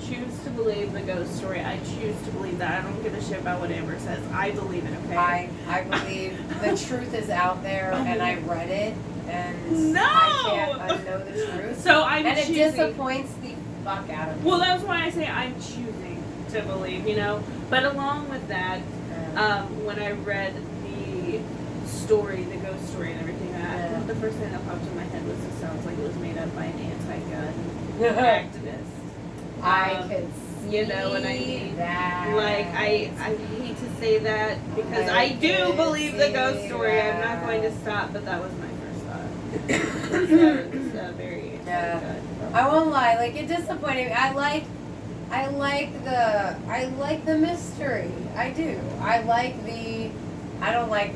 [SPEAKER 1] choose to believe the ghost story. I choose to believe that. I don't give a shit about what Amber says. I believe it, okay?
[SPEAKER 2] I believe the truth is out there, and I read it, and
[SPEAKER 1] No!
[SPEAKER 2] I can't unknow the truth.
[SPEAKER 1] So I'm
[SPEAKER 2] and
[SPEAKER 1] choosing.
[SPEAKER 2] it disappoints the fuck out of me.
[SPEAKER 1] Well, that's why I say I'm choosing to believe, you know? But along with that, when I read the story, the ghost story and everything, the first thing that popped in my head was it sounds like it was made up by an anti-gun activist.
[SPEAKER 2] I could see
[SPEAKER 1] you know what I mean?
[SPEAKER 2] that.
[SPEAKER 1] Like, I hate to say that because I do believe the ghost story. I'm not going to stop, but that was my first thought. It's very anti-gun.
[SPEAKER 2] I won't lie, like it disappointed me. I like the mystery. I do. I don't like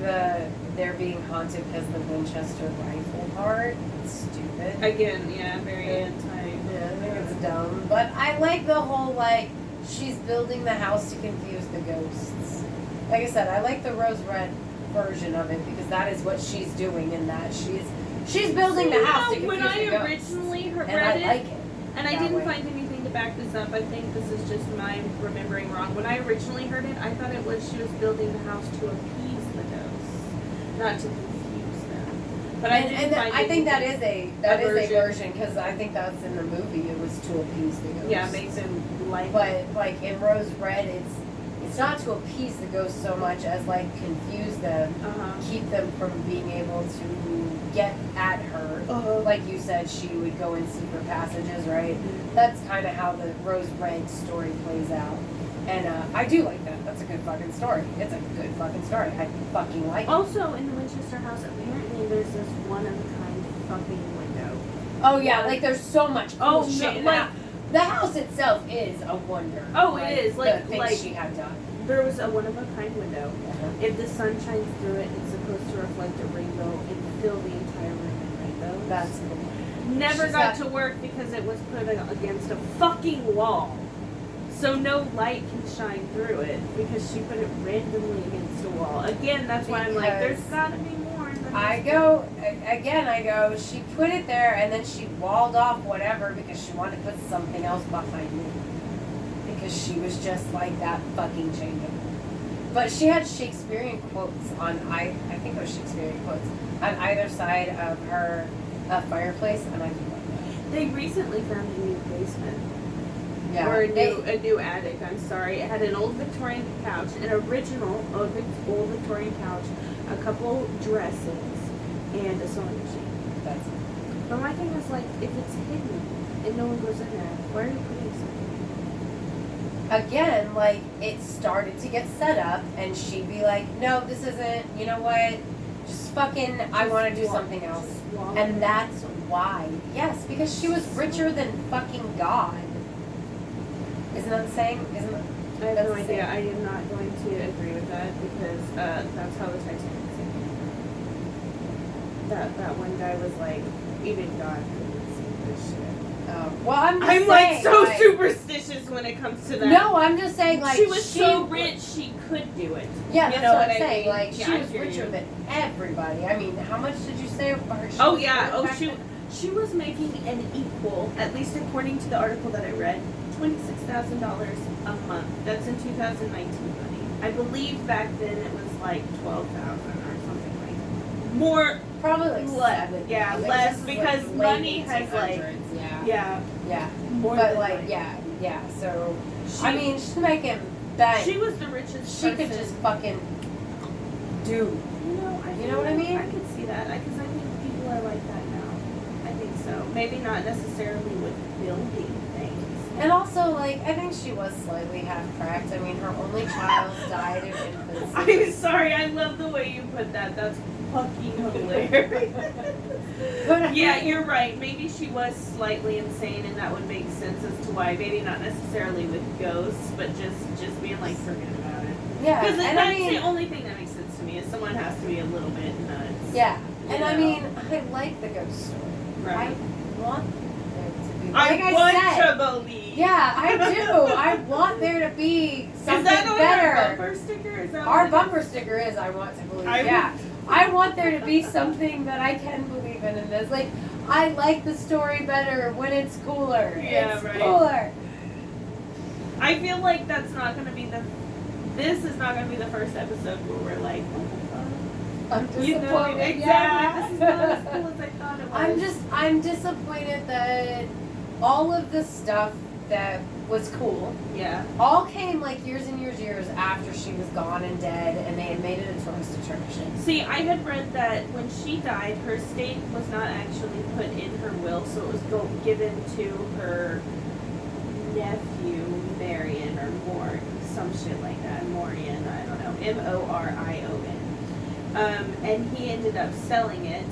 [SPEAKER 2] they're being haunted because of the Winchester rifle part. It's stupid.
[SPEAKER 1] Again, yeah, very anti.
[SPEAKER 2] Yeah, I think it's dumb. But I like the whole like she's building the house to confuse the ghosts. Like I said, I like the rose red version of it because that is what she's doing in that she's building the house to confuse
[SPEAKER 1] when I
[SPEAKER 2] the ghosts.
[SPEAKER 1] originally read
[SPEAKER 2] And I
[SPEAKER 1] it,
[SPEAKER 2] like it.
[SPEAKER 1] and I didn't find anything to back this up. I think this is just my remembering wrong. When I originally heard it, I thought it was she was building the house to appease the ghosts, not to confuse them. But
[SPEAKER 2] I think that is a version because I think that's in the movie. It was to appease the ghosts.
[SPEAKER 1] Yeah, make them like.
[SPEAKER 2] But like in Rose Red, it's not to appease the ghosts so much as like confuse them, keep them from being able to get at her. Like you said, she would go in secret passages, right? That's kind of how the Rose Red story plays out. And I do like that. That's a good fucking story. It's a good fucking story. I fucking like it.
[SPEAKER 1] Also, in the Winchester house, apparently there's this one-of-a-kind fucking window.
[SPEAKER 2] Oh yeah, like there's so much cool shit in
[SPEAKER 1] like,
[SPEAKER 2] the house itself is a wonder.
[SPEAKER 1] Oh, it is.
[SPEAKER 2] The things she had done.
[SPEAKER 1] There was a one-of-a-kind window. If the sun shines through it, it's supposed to reflect a rainbow and fill the entire room in rainbow.
[SPEAKER 2] That's cool.
[SPEAKER 1] Never got to work because it was put against a fucking wall. So no light can shine through it because she put it randomly against a wall. Again, that's why I'm like, there's gotta be more.
[SPEAKER 2] I go, she put it there and then she walled off whatever because she wanted to put something else behind it. Because she was just like that fucking changeable. But she had Shakespearean quotes on, I think it was Shakespearean quotes, on either side of her fireplace, and I do love that.
[SPEAKER 1] They recently found a new basement.
[SPEAKER 2] Yeah.
[SPEAKER 1] Or a new attic, I'm sorry. It had an old Victorian couch, an original old Victorian couch, a couple dresses, and a sewing machine.
[SPEAKER 2] That's it.
[SPEAKER 1] But my thing is, like, if it's hidden and no one goes in there, why are you putting something?
[SPEAKER 2] Again, like, it started to get set up, and she'd be like, no, this isn't, you know what, just fucking, I want to do something else. And that's why. Yes, because she was richer than fucking God. Isn't that the saying?
[SPEAKER 1] I have no idea. I am not going to agree with that because that's how the Titanic sank. That one guy was like, even God couldn't see this shit.
[SPEAKER 2] Oh, well, I'm
[SPEAKER 1] saying, like so superstitious when it comes to that.
[SPEAKER 2] No, I'm just saying like
[SPEAKER 1] she was so rich she could do it.
[SPEAKER 2] Yeah,
[SPEAKER 1] you
[SPEAKER 2] that's
[SPEAKER 1] know
[SPEAKER 2] what I'm
[SPEAKER 1] I
[SPEAKER 2] saying.
[SPEAKER 1] mean?
[SPEAKER 2] Like she was richer than everybody. I mean, how much did you say?
[SPEAKER 1] She was making an equal, at least according to the article that I read, $26,000 a month. That's in 2019 money. I believe back then it was like 12,000 or something like that. More.
[SPEAKER 2] Probably like
[SPEAKER 1] less.
[SPEAKER 2] 7.
[SPEAKER 1] Yeah, less because
[SPEAKER 2] like
[SPEAKER 1] money has like.
[SPEAKER 2] Yeah.
[SPEAKER 1] More
[SPEAKER 2] but
[SPEAKER 1] than
[SPEAKER 2] like
[SPEAKER 1] money.
[SPEAKER 2] yeah. So I mean, she's making bank.
[SPEAKER 1] She was the richest.
[SPEAKER 2] She could just fucking do.
[SPEAKER 1] You know
[SPEAKER 2] what I mean?
[SPEAKER 1] I could see that because I think people are like that now. I think so. Maybe not necessarily with building things.
[SPEAKER 2] And also, like, I think she was slightly half cracked. I mean, her only child died in infancy.
[SPEAKER 1] I'm sorry. I love the way you put that. That's fucking hilarious. Yeah, you're right. Maybe she was slightly insane, and that would make sense as to why. Maybe not necessarily with ghosts, but just being like, forget about it.
[SPEAKER 2] Yeah,
[SPEAKER 1] because
[SPEAKER 2] and
[SPEAKER 1] that's
[SPEAKER 2] I mean,
[SPEAKER 1] the only thing that makes sense to me is someone has to be a little bit nuts.
[SPEAKER 2] Yeah, and
[SPEAKER 1] know?
[SPEAKER 2] I mean, I like the ghost story.
[SPEAKER 1] Right.
[SPEAKER 2] I want there to be.
[SPEAKER 1] I
[SPEAKER 2] Like
[SPEAKER 1] want
[SPEAKER 2] I said,
[SPEAKER 1] to believe.
[SPEAKER 2] Yeah, I do. I want there to be something
[SPEAKER 1] is that on
[SPEAKER 2] better.
[SPEAKER 1] Our bumper sticker? Is that
[SPEAKER 2] Our bumper sticker is I want to believe. I want there to be something that I can believe in this. Like, I like the story better when it's cooler.
[SPEAKER 1] Yeah,
[SPEAKER 2] it's
[SPEAKER 1] right.
[SPEAKER 2] cooler.
[SPEAKER 1] I feel like that's not going to be this is not going to be the first episode where we're like, what the fuck?
[SPEAKER 2] I'm disappointed.
[SPEAKER 1] You know, exactly.
[SPEAKER 2] Yeah.
[SPEAKER 1] This is not as cool as I thought it was.
[SPEAKER 2] I'm disappointed that all of the stuff that was cool
[SPEAKER 1] Yeah.
[SPEAKER 2] all came like years and years after she was gone and dead, and they had made it a tourist attraction.
[SPEAKER 1] See, I had read that when she died, her estate was not actually put in her will, so it was given to her nephew, Marion, or Mor, some shit like that. Morion, I don't know. Morion. And he ended up selling it.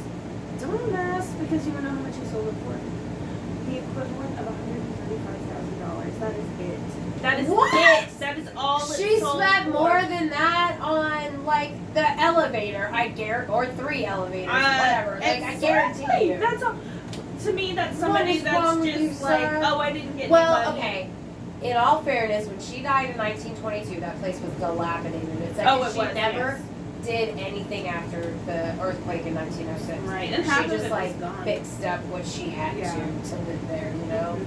[SPEAKER 1] Don't ask, because you don't know how much he sold it for. The equivalent of $135,000. That is it. That is
[SPEAKER 2] What?
[SPEAKER 1] it. That is all it
[SPEAKER 2] She
[SPEAKER 1] sold
[SPEAKER 2] spent
[SPEAKER 1] for.
[SPEAKER 2] more than that on like the elevator, or 3 elevators, whatever. Like I guarantee you.
[SPEAKER 1] That's all. To me, that's somebody
[SPEAKER 2] What is wrong
[SPEAKER 1] that's
[SPEAKER 2] with you,
[SPEAKER 1] just like,
[SPEAKER 2] sir?
[SPEAKER 1] oh, I didn't get
[SPEAKER 2] Well,
[SPEAKER 1] any money.
[SPEAKER 2] okay. In all fairness, when she died in 1922, that place was dilapidated. It's like
[SPEAKER 1] Oh, it
[SPEAKER 2] she
[SPEAKER 1] was,
[SPEAKER 2] never did anything after the earthquake in 1906.
[SPEAKER 1] Right, and half
[SPEAKER 2] She
[SPEAKER 1] of
[SPEAKER 2] just
[SPEAKER 1] it
[SPEAKER 2] like
[SPEAKER 1] was gone.
[SPEAKER 2] fixed up what she had
[SPEAKER 1] Yeah.
[SPEAKER 2] to live there, you know.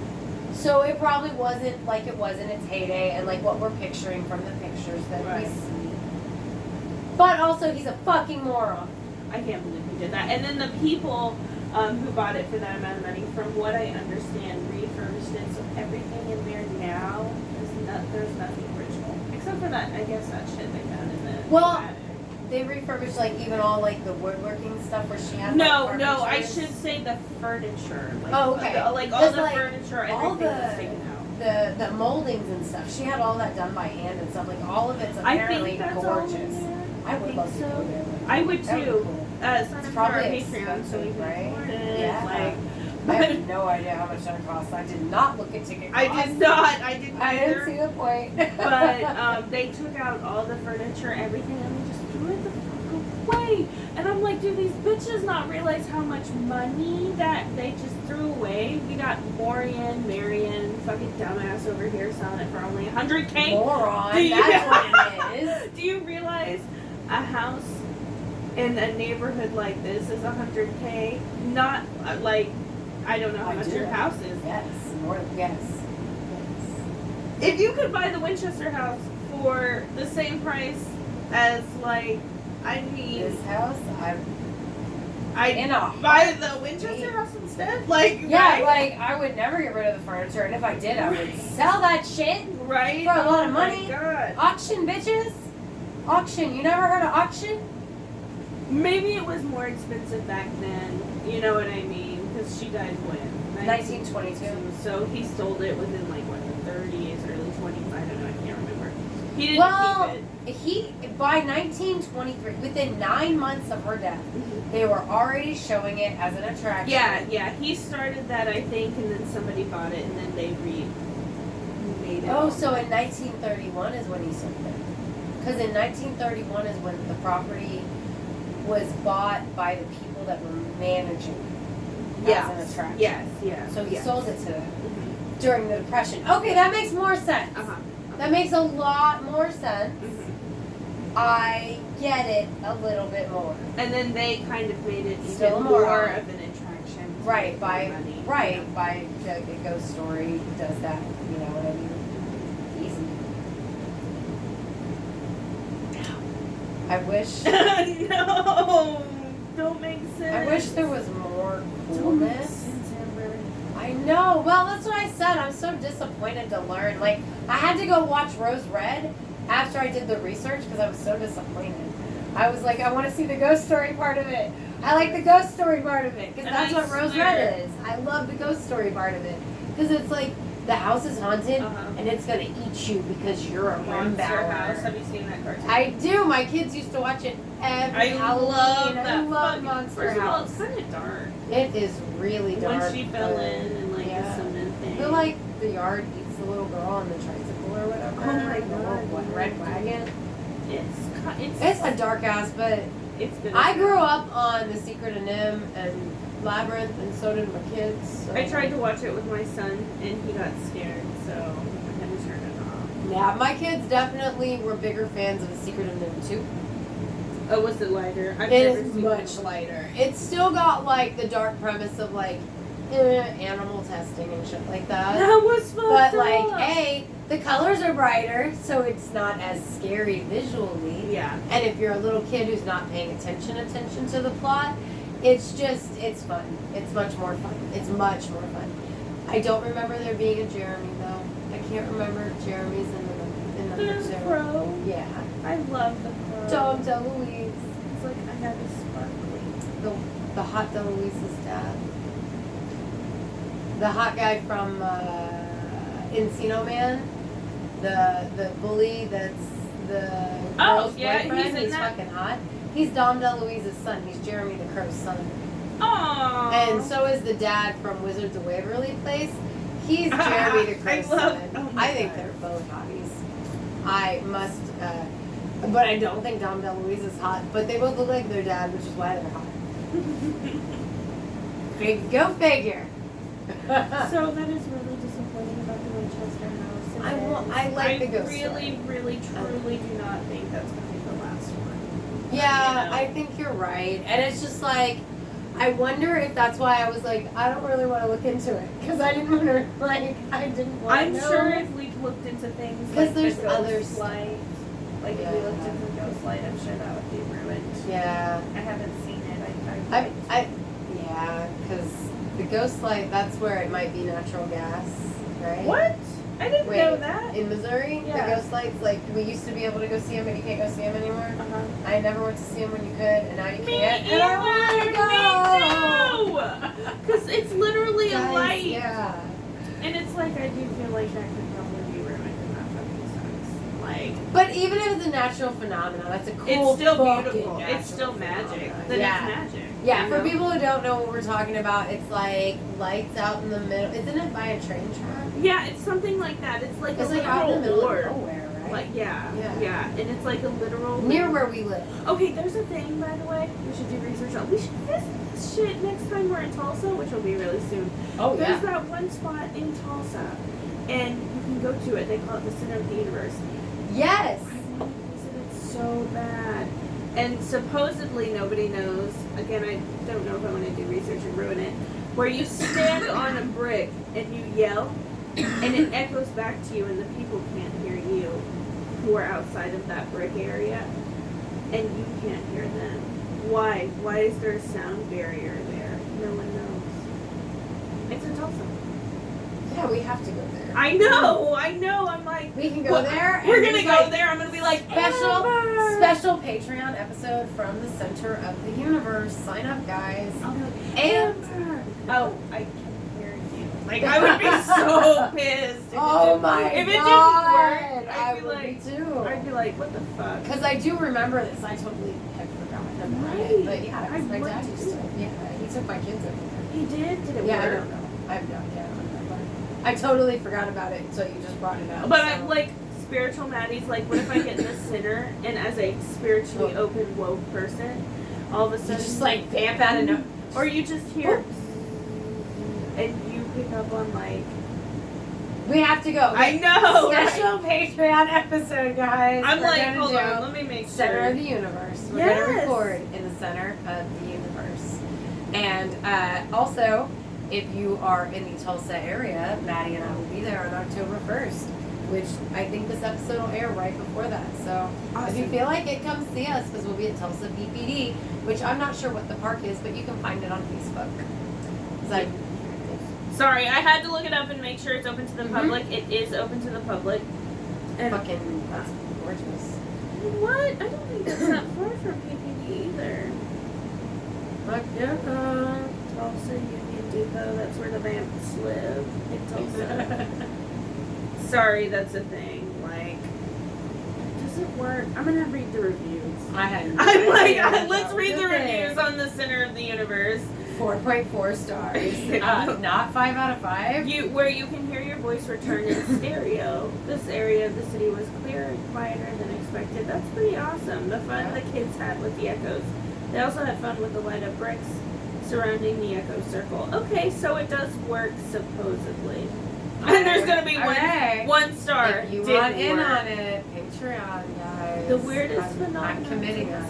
[SPEAKER 2] So it probably wasn't like it was in its heyday, and like what we're picturing from the pictures that we
[SPEAKER 1] Right.
[SPEAKER 2] see. But also, he's a fucking moron.
[SPEAKER 1] I can't believe he did that. And then the people who bought it for that amount of money, from what I understand, refurbished it. So everything in there now there's nothing original, except for that. I guess that shit they found in the attic.
[SPEAKER 2] They refurbished like even all like the woodworking stuff where she had.
[SPEAKER 1] No,
[SPEAKER 2] like,
[SPEAKER 1] I
[SPEAKER 2] carpentries.
[SPEAKER 1] should say the furniture. Like,
[SPEAKER 2] Oh, okay.
[SPEAKER 1] Like all
[SPEAKER 2] Just,
[SPEAKER 1] the
[SPEAKER 2] like,
[SPEAKER 1] furniture,
[SPEAKER 2] all
[SPEAKER 1] everything was taken out.
[SPEAKER 2] The moldings and stuff. She had all that done by hand and stuff. Like all of it's
[SPEAKER 1] I
[SPEAKER 2] apparently
[SPEAKER 1] think that's
[SPEAKER 2] gorgeous.
[SPEAKER 1] all in there.
[SPEAKER 2] I would
[SPEAKER 1] think
[SPEAKER 2] love to
[SPEAKER 1] so.
[SPEAKER 2] go there.
[SPEAKER 1] I would
[SPEAKER 2] That would be
[SPEAKER 1] too.
[SPEAKER 2] cool.
[SPEAKER 1] Sign
[SPEAKER 2] It's
[SPEAKER 1] up for our
[SPEAKER 2] probably
[SPEAKER 1] Patreon so we
[SPEAKER 2] expensive,
[SPEAKER 1] can
[SPEAKER 2] right?
[SPEAKER 1] afford it.
[SPEAKER 2] Yeah.
[SPEAKER 1] Like,
[SPEAKER 2] I have no idea how much that costs. I did not look at ticket costs.
[SPEAKER 1] I did not. I didn't
[SPEAKER 2] I
[SPEAKER 1] either.
[SPEAKER 2] didn't see the point.
[SPEAKER 1] But they took out all the furniture, everything, and they just threw it the fuck away. And I'm like, do these bitches not realize how much money that they just threw away? We got Marion, fucking dumbass over here selling it for only $100K.
[SPEAKER 2] Moron.
[SPEAKER 1] Do you-
[SPEAKER 2] That's what it is.
[SPEAKER 1] Do you realize a house in a neighborhood like this is $100K? Not like, I don't know how
[SPEAKER 2] I
[SPEAKER 1] much
[SPEAKER 2] do.
[SPEAKER 1] your house is.
[SPEAKER 2] Yes. Yes.
[SPEAKER 1] If you could buy the Winchester house for the same price as, like, I mean,
[SPEAKER 2] This house,
[SPEAKER 1] I'd
[SPEAKER 2] in a
[SPEAKER 1] buy the Winchester house instead. Like,
[SPEAKER 2] yeah,
[SPEAKER 1] right?
[SPEAKER 2] like I would never get rid of the furniture, and if I did, I would sell that shit.
[SPEAKER 1] Right?
[SPEAKER 2] For a lot of
[SPEAKER 1] Oh my
[SPEAKER 2] money?
[SPEAKER 1] God.
[SPEAKER 2] Auction, bitches. Auction. You never heard of auction?
[SPEAKER 1] Maybe it was more expensive back then. You know what I mean? Because she died when?
[SPEAKER 2] 1922.
[SPEAKER 1] So he sold it within, like, what, the 30s, early 20s? I don't know. I can't remember. He didn't
[SPEAKER 2] Well,
[SPEAKER 1] keep it.
[SPEAKER 2] by 1923, within 9 months of her death, they were already showing it as an attraction.
[SPEAKER 1] Yeah. He started that, I think, and then somebody bought it, and then they remade it.
[SPEAKER 2] Oh, so in 1931 is when he sold it. Because in 1931 is when the property was bought by the people that were managing as an attraction.
[SPEAKER 1] Yes.
[SPEAKER 2] So he
[SPEAKER 1] yes.
[SPEAKER 2] sold it to them during the Depression. Okay, that makes more sense.
[SPEAKER 1] Uh-huh.
[SPEAKER 2] That makes a lot more sense.
[SPEAKER 1] Mhm.
[SPEAKER 2] I get it a little bit more.
[SPEAKER 1] And then they kind of made it
[SPEAKER 2] Still
[SPEAKER 1] even
[SPEAKER 2] more
[SPEAKER 1] more
[SPEAKER 2] on.
[SPEAKER 1] of an attraction. to
[SPEAKER 2] Right,
[SPEAKER 1] make
[SPEAKER 2] by
[SPEAKER 1] more money,
[SPEAKER 2] right,
[SPEAKER 1] you know?
[SPEAKER 2] by the ghost story does that, you know what I mean? Easy. I wish
[SPEAKER 1] No, don't make sense.
[SPEAKER 2] I wish there was more
[SPEAKER 1] Don't make
[SPEAKER 2] coolness.
[SPEAKER 1] sense, Amber.
[SPEAKER 2] I know. Well, that's what I said. I'm so disappointed to learn. Like, I had to go watch Rose Red after I did the research because I was so disappointed. I was like, I want to see the ghost story part of it. I like the ghost story part of it because
[SPEAKER 1] And
[SPEAKER 2] that's
[SPEAKER 1] I
[SPEAKER 2] what Rose
[SPEAKER 1] swear-
[SPEAKER 2] Red is. I love the ghost story part of it because it's like the house is haunted
[SPEAKER 1] Uh-huh.
[SPEAKER 2] and it's gonna eat you because you're a
[SPEAKER 1] Monster
[SPEAKER 2] rimbower.
[SPEAKER 1] House. Have you seen that cartoon?
[SPEAKER 2] I do. My kids used to watch it every
[SPEAKER 1] I
[SPEAKER 2] Halloween.
[SPEAKER 1] love
[SPEAKER 2] I
[SPEAKER 1] that.
[SPEAKER 2] love
[SPEAKER 1] fucking-
[SPEAKER 2] Monster
[SPEAKER 1] First of all,
[SPEAKER 2] House.
[SPEAKER 1] it's kind of dark.
[SPEAKER 2] It is really dark.
[SPEAKER 1] When she fell
[SPEAKER 2] but-
[SPEAKER 1] in and like
[SPEAKER 2] yeah.
[SPEAKER 1] the cement thing.
[SPEAKER 2] I feel like the yard eats the little girl on the tricycle or whatever.
[SPEAKER 1] Oh my
[SPEAKER 2] The little
[SPEAKER 1] God.
[SPEAKER 2] red wagon.
[SPEAKER 1] it's
[SPEAKER 2] It's a dark ass, but
[SPEAKER 1] it's good.
[SPEAKER 2] I
[SPEAKER 1] as
[SPEAKER 2] grew
[SPEAKER 1] hell.
[SPEAKER 2] up on The Secret of Nim and Labyrinth, and so did my kids. So.
[SPEAKER 1] I tried to watch it with my son and he got scared, so I had to turn it off.
[SPEAKER 2] Yeah, my kids definitely were bigger fans of The Secret of Nim too.
[SPEAKER 1] Oh, was it lighter? I've
[SPEAKER 2] It
[SPEAKER 1] never
[SPEAKER 2] is
[SPEAKER 1] seen
[SPEAKER 2] much
[SPEAKER 1] it.
[SPEAKER 2] lighter. It's still got like the dark premise of like animal testing and shit like that.
[SPEAKER 1] That was fucked
[SPEAKER 2] But
[SPEAKER 1] up.
[SPEAKER 2] like, A, The colors are brighter, so it's not as scary visually.
[SPEAKER 1] Yeah.
[SPEAKER 2] And if you're a little kid who's not paying attention to the plot, it's fun. It's much more fun. It's much more fun. I don't remember there being a Jeremy though. I can't remember if Jeremy's in number
[SPEAKER 1] There's
[SPEAKER 2] 2.
[SPEAKER 1] Crow.
[SPEAKER 2] Yeah.
[SPEAKER 1] I love the Crow.
[SPEAKER 2] Dom DeLuise.
[SPEAKER 1] It's like I have a sparkly.
[SPEAKER 2] The hot DeLuise's dad. The hot guy from Encino Man. The bully that's the girl's boyfriend.
[SPEAKER 1] he's in that.
[SPEAKER 2] Fucking hot. He's Dom DeLuise's son. He's Jeremy the Crow's son.
[SPEAKER 1] Aww.
[SPEAKER 2] And so is the dad from Wizards of Waverly Place. He's Jeremy the Crow's son. I think they're both hotties. I must, but I don't think Dom DeLuise is hot. But they both look like their dad, which is why they're hot. Go figure.
[SPEAKER 1] So that is really disappointing about the Winchester House.
[SPEAKER 2] I like the ghost
[SPEAKER 1] really,
[SPEAKER 2] story.
[SPEAKER 1] really, truly do not think that's going to be the last one.
[SPEAKER 2] Yeah,
[SPEAKER 1] You know?
[SPEAKER 2] I think you're right. And it's just like, I wonder if that's why I was like, I don't really want to look into it. Because I didn't want to, I didn't want to
[SPEAKER 1] I'm
[SPEAKER 2] know.
[SPEAKER 1] sure if we looked into things
[SPEAKER 2] Because
[SPEAKER 1] like
[SPEAKER 2] there's
[SPEAKER 1] the
[SPEAKER 2] other
[SPEAKER 1] ghost light, like if we looked into the ghost light, I'm sure that would be ruined.
[SPEAKER 2] Yeah.
[SPEAKER 1] I haven't seen it.
[SPEAKER 2] Yeah, because the ghost light, that's where it might be natural gas, right?
[SPEAKER 1] What? I didn't
[SPEAKER 2] Wait,
[SPEAKER 1] know that.
[SPEAKER 2] in Missouri,
[SPEAKER 1] Yeah.
[SPEAKER 2] the ghost lights, like, we used to be able to go see them, but you can't go see them anymore.
[SPEAKER 1] Uh-huh.
[SPEAKER 2] I never went to see them when you could, and now you
[SPEAKER 1] Me
[SPEAKER 2] can't.
[SPEAKER 1] either.
[SPEAKER 2] And I want to go.
[SPEAKER 1] Me too. Because it's literally
[SPEAKER 2] Guys,
[SPEAKER 1] a light.
[SPEAKER 2] Yeah.
[SPEAKER 1] And it's like, I do feel like that could probably be ruined in that fucking sense. Like,
[SPEAKER 2] But even if it's a natural phenomenon, that's a cool
[SPEAKER 1] it's still
[SPEAKER 2] fucking
[SPEAKER 1] beautiful.
[SPEAKER 2] natural
[SPEAKER 1] It's still magic.
[SPEAKER 2] phenomenon.
[SPEAKER 1] Then
[SPEAKER 2] Yeah.
[SPEAKER 1] it's magic.
[SPEAKER 2] Yeah,
[SPEAKER 1] you
[SPEAKER 2] for
[SPEAKER 1] know?
[SPEAKER 2] people who don't know what we're talking about, it's like lights out in the middle. Isn't it by a train track?
[SPEAKER 1] Yeah, it's something like that. It's like
[SPEAKER 2] It's
[SPEAKER 1] a
[SPEAKER 2] like out in the middle
[SPEAKER 1] literal
[SPEAKER 2] of
[SPEAKER 1] orb.
[SPEAKER 2] nowhere, right?
[SPEAKER 1] Like, yeah,
[SPEAKER 2] Yeah.
[SPEAKER 1] yeah. And it's like a literal...
[SPEAKER 2] Near where we live.
[SPEAKER 1] Okay, there's a thing, by the way, we should do research on. We should visit this shit next time we're in Tulsa, which will be really soon.
[SPEAKER 2] Oh,
[SPEAKER 1] There's that one spot in Tulsa, and you can go to it. They call it the Center of the Universe.
[SPEAKER 2] Yes!
[SPEAKER 1] I want to visit it so bad. And supposedly nobody knows, again, I don't know if I want to do research and ruin it, where you stand on a brick and you yell, and it echoes back to you, and the people can't hear you who are outside of that brick area, and you can't hear them. Why? Why is there a sound barrier there? No one knows. It's in Tulsa.
[SPEAKER 2] Yeah, we have to go there.
[SPEAKER 1] I know. I'm like,
[SPEAKER 2] We can go
[SPEAKER 1] well,
[SPEAKER 2] there. And
[SPEAKER 1] we're gonna
[SPEAKER 2] there's,
[SPEAKER 1] go
[SPEAKER 2] like,
[SPEAKER 1] there. I'm gonna be like,
[SPEAKER 2] Special Patreon episode from the center of the universe. Sign up, guys.
[SPEAKER 1] I'll be like,
[SPEAKER 2] And
[SPEAKER 1] oh, I can hear you. Like, I would be so pissed. If
[SPEAKER 2] oh
[SPEAKER 1] it
[SPEAKER 2] my
[SPEAKER 1] if it
[SPEAKER 2] god,
[SPEAKER 1] didn't work,
[SPEAKER 2] I
[SPEAKER 1] I'd be
[SPEAKER 2] would
[SPEAKER 1] like,
[SPEAKER 2] be too.
[SPEAKER 1] I'd be like, what the fuck?
[SPEAKER 2] Because I do remember this. I totally had forgotten about it.
[SPEAKER 1] Right.
[SPEAKER 2] But yeah,
[SPEAKER 1] I
[SPEAKER 2] my
[SPEAKER 1] would
[SPEAKER 2] dad used
[SPEAKER 1] too.
[SPEAKER 2] to. Yeah, he took my kids over there.
[SPEAKER 1] He did? Did it
[SPEAKER 2] Yeah, I
[SPEAKER 1] work?
[SPEAKER 2] don't know. I have no idea. I don't remember. I totally forgot about it until you just brought it up.
[SPEAKER 1] But
[SPEAKER 2] so.
[SPEAKER 1] I'm like, spiritual Maddie's like, what if I get in the center, and as a spiritually open, woke person, all of a
[SPEAKER 2] You
[SPEAKER 1] sudden,
[SPEAKER 2] just like vamp out of no.
[SPEAKER 1] or you just hear, and you pick up on like,
[SPEAKER 2] We have to go.
[SPEAKER 1] I know,
[SPEAKER 2] Special Patreon episode, guys.
[SPEAKER 1] I'm
[SPEAKER 2] We're
[SPEAKER 1] like,
[SPEAKER 2] gonna
[SPEAKER 1] hold
[SPEAKER 2] do
[SPEAKER 1] on, let me make
[SPEAKER 2] Center
[SPEAKER 1] sure.
[SPEAKER 2] of the universe. We're
[SPEAKER 1] Yes.
[SPEAKER 2] gonna record in the center of the universe. And also, if you are in the Tulsa area, Maddie and I will be there on October 1st, which I think this episode will air right before that. So if you
[SPEAKER 1] Awesome.
[SPEAKER 2] feel like it, come see us because we'll be at Tulsa BPD, which I'm not sure what the park is, but you can find it on Facebook. 'Cause I-
[SPEAKER 1] Sorry, I had to look it up and make sure it's open to the
[SPEAKER 2] Mhm.
[SPEAKER 1] public. It is open to the public. And
[SPEAKER 2] fucking, that's gorgeous.
[SPEAKER 1] what? I don't think that's that far from PPD either.
[SPEAKER 2] Fuck yeah.
[SPEAKER 1] Tulsa Union Depot, that's where the vamps live in Tulsa. Sorry, that's a thing. Like, does it work? I'm gonna read the reviews.
[SPEAKER 2] I had.
[SPEAKER 1] I'm like, let's read the reviews on the Center of the Universe.
[SPEAKER 2] 4.4 stars. Not 5 out of 5.
[SPEAKER 1] Where you can hear your voice return in stereo. This area of the city was clearer and quieter than expected. That's pretty awesome. The fun the kids had with the echoes. They also had fun with the light up bricks surrounding the echo circle. Okay, so it does work supposedly. And there's gonna be one star.
[SPEAKER 2] If you
[SPEAKER 1] Didn't
[SPEAKER 2] want in
[SPEAKER 1] work.
[SPEAKER 2] on it, Patreon, guys.
[SPEAKER 1] The weirdest phenomenon.
[SPEAKER 2] I'm committing us.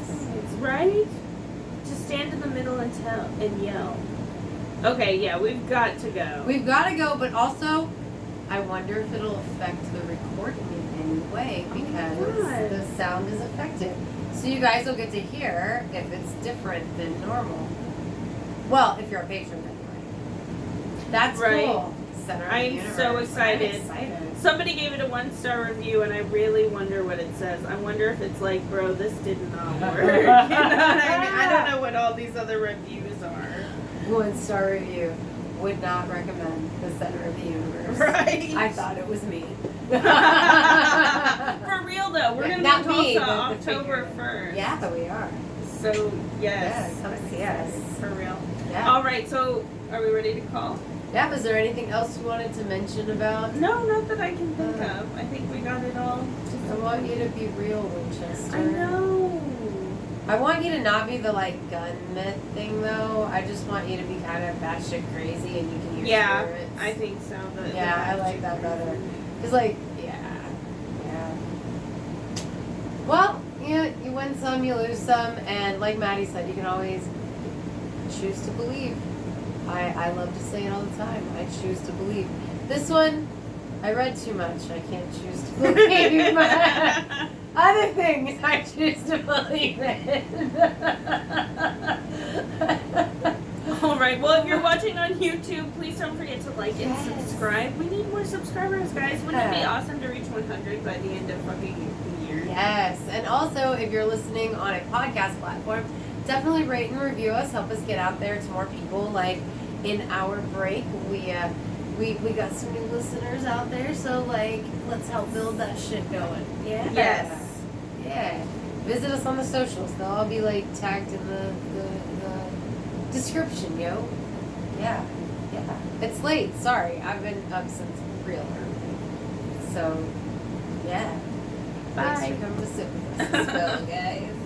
[SPEAKER 1] Right? Just stand in the middle and yell. Okay, yeah, we've got to go.
[SPEAKER 2] We've got to go, but also, I wonder if it'll affect the recording in any way because
[SPEAKER 1] God.
[SPEAKER 2] the sound is affected. So you guys will get to hear if it's different than normal. Well, if you're a patron anyway. That's
[SPEAKER 1] Right.
[SPEAKER 2] cool. Center of
[SPEAKER 1] I
[SPEAKER 2] the
[SPEAKER 1] am
[SPEAKER 2] universe.
[SPEAKER 1] so excited.
[SPEAKER 2] I'm excited.
[SPEAKER 1] Somebody gave it a 1-star review, and I really wonder what it says. I wonder if it's like, bro, this did not work. You know what I mean? I don't know what all these other reviews are.
[SPEAKER 2] 1-star review. Would not recommend the center of the universe.
[SPEAKER 1] Right.
[SPEAKER 2] I thought it was me.
[SPEAKER 1] For real though, we're gonna
[SPEAKER 2] Not
[SPEAKER 1] be in
[SPEAKER 2] me,
[SPEAKER 1] Tulsa
[SPEAKER 2] but the
[SPEAKER 1] October
[SPEAKER 2] figure.
[SPEAKER 1] 1st.
[SPEAKER 2] Yeah, we are.
[SPEAKER 1] So yes.
[SPEAKER 2] Yeah, come see us.
[SPEAKER 1] For real.
[SPEAKER 2] Yeah.
[SPEAKER 1] All right. So are we ready to call?
[SPEAKER 2] Yeah, was there anything else you wanted to mention about?
[SPEAKER 1] No, not that I can think of. I think we got it all.
[SPEAKER 2] I want you to be real, Winchester.
[SPEAKER 1] I know.
[SPEAKER 2] I want you to not be the like gun myth thing though. I just want you to be kind of batshit crazy and you can hear
[SPEAKER 1] Yeah,
[SPEAKER 2] spirits.
[SPEAKER 1] I think so.
[SPEAKER 2] I like that better. Cause like, yeah. Well, yeah, you win some, you lose some, and like Maddie said, you can always choose to believe. I love to say it all the time. I choose to believe. This one, I read too much. I can't choose to believe. Other things, I choose to believe in.
[SPEAKER 1] All right. Well, if you're watching on YouTube, please don't forget to like and subscribe. We need more subscribers, guys. Wouldn't it be awesome to reach 100 by the end of fucking year?
[SPEAKER 2] Yes, and also if you're listening on a podcast platform, definitely rate and review us. Help us get out there to more people. Like in our break, we got some new listeners out there, so like let's help build that shit going. Yeah.
[SPEAKER 1] Yes.
[SPEAKER 2] Yeah. Visit us on the socials. They'll all be like tagged in the description, yo. Yeah. It's late. Sorry, I've been up since real early. So, yeah.
[SPEAKER 1] Bye.
[SPEAKER 2] Thanks for coming to sit with us as well, guys.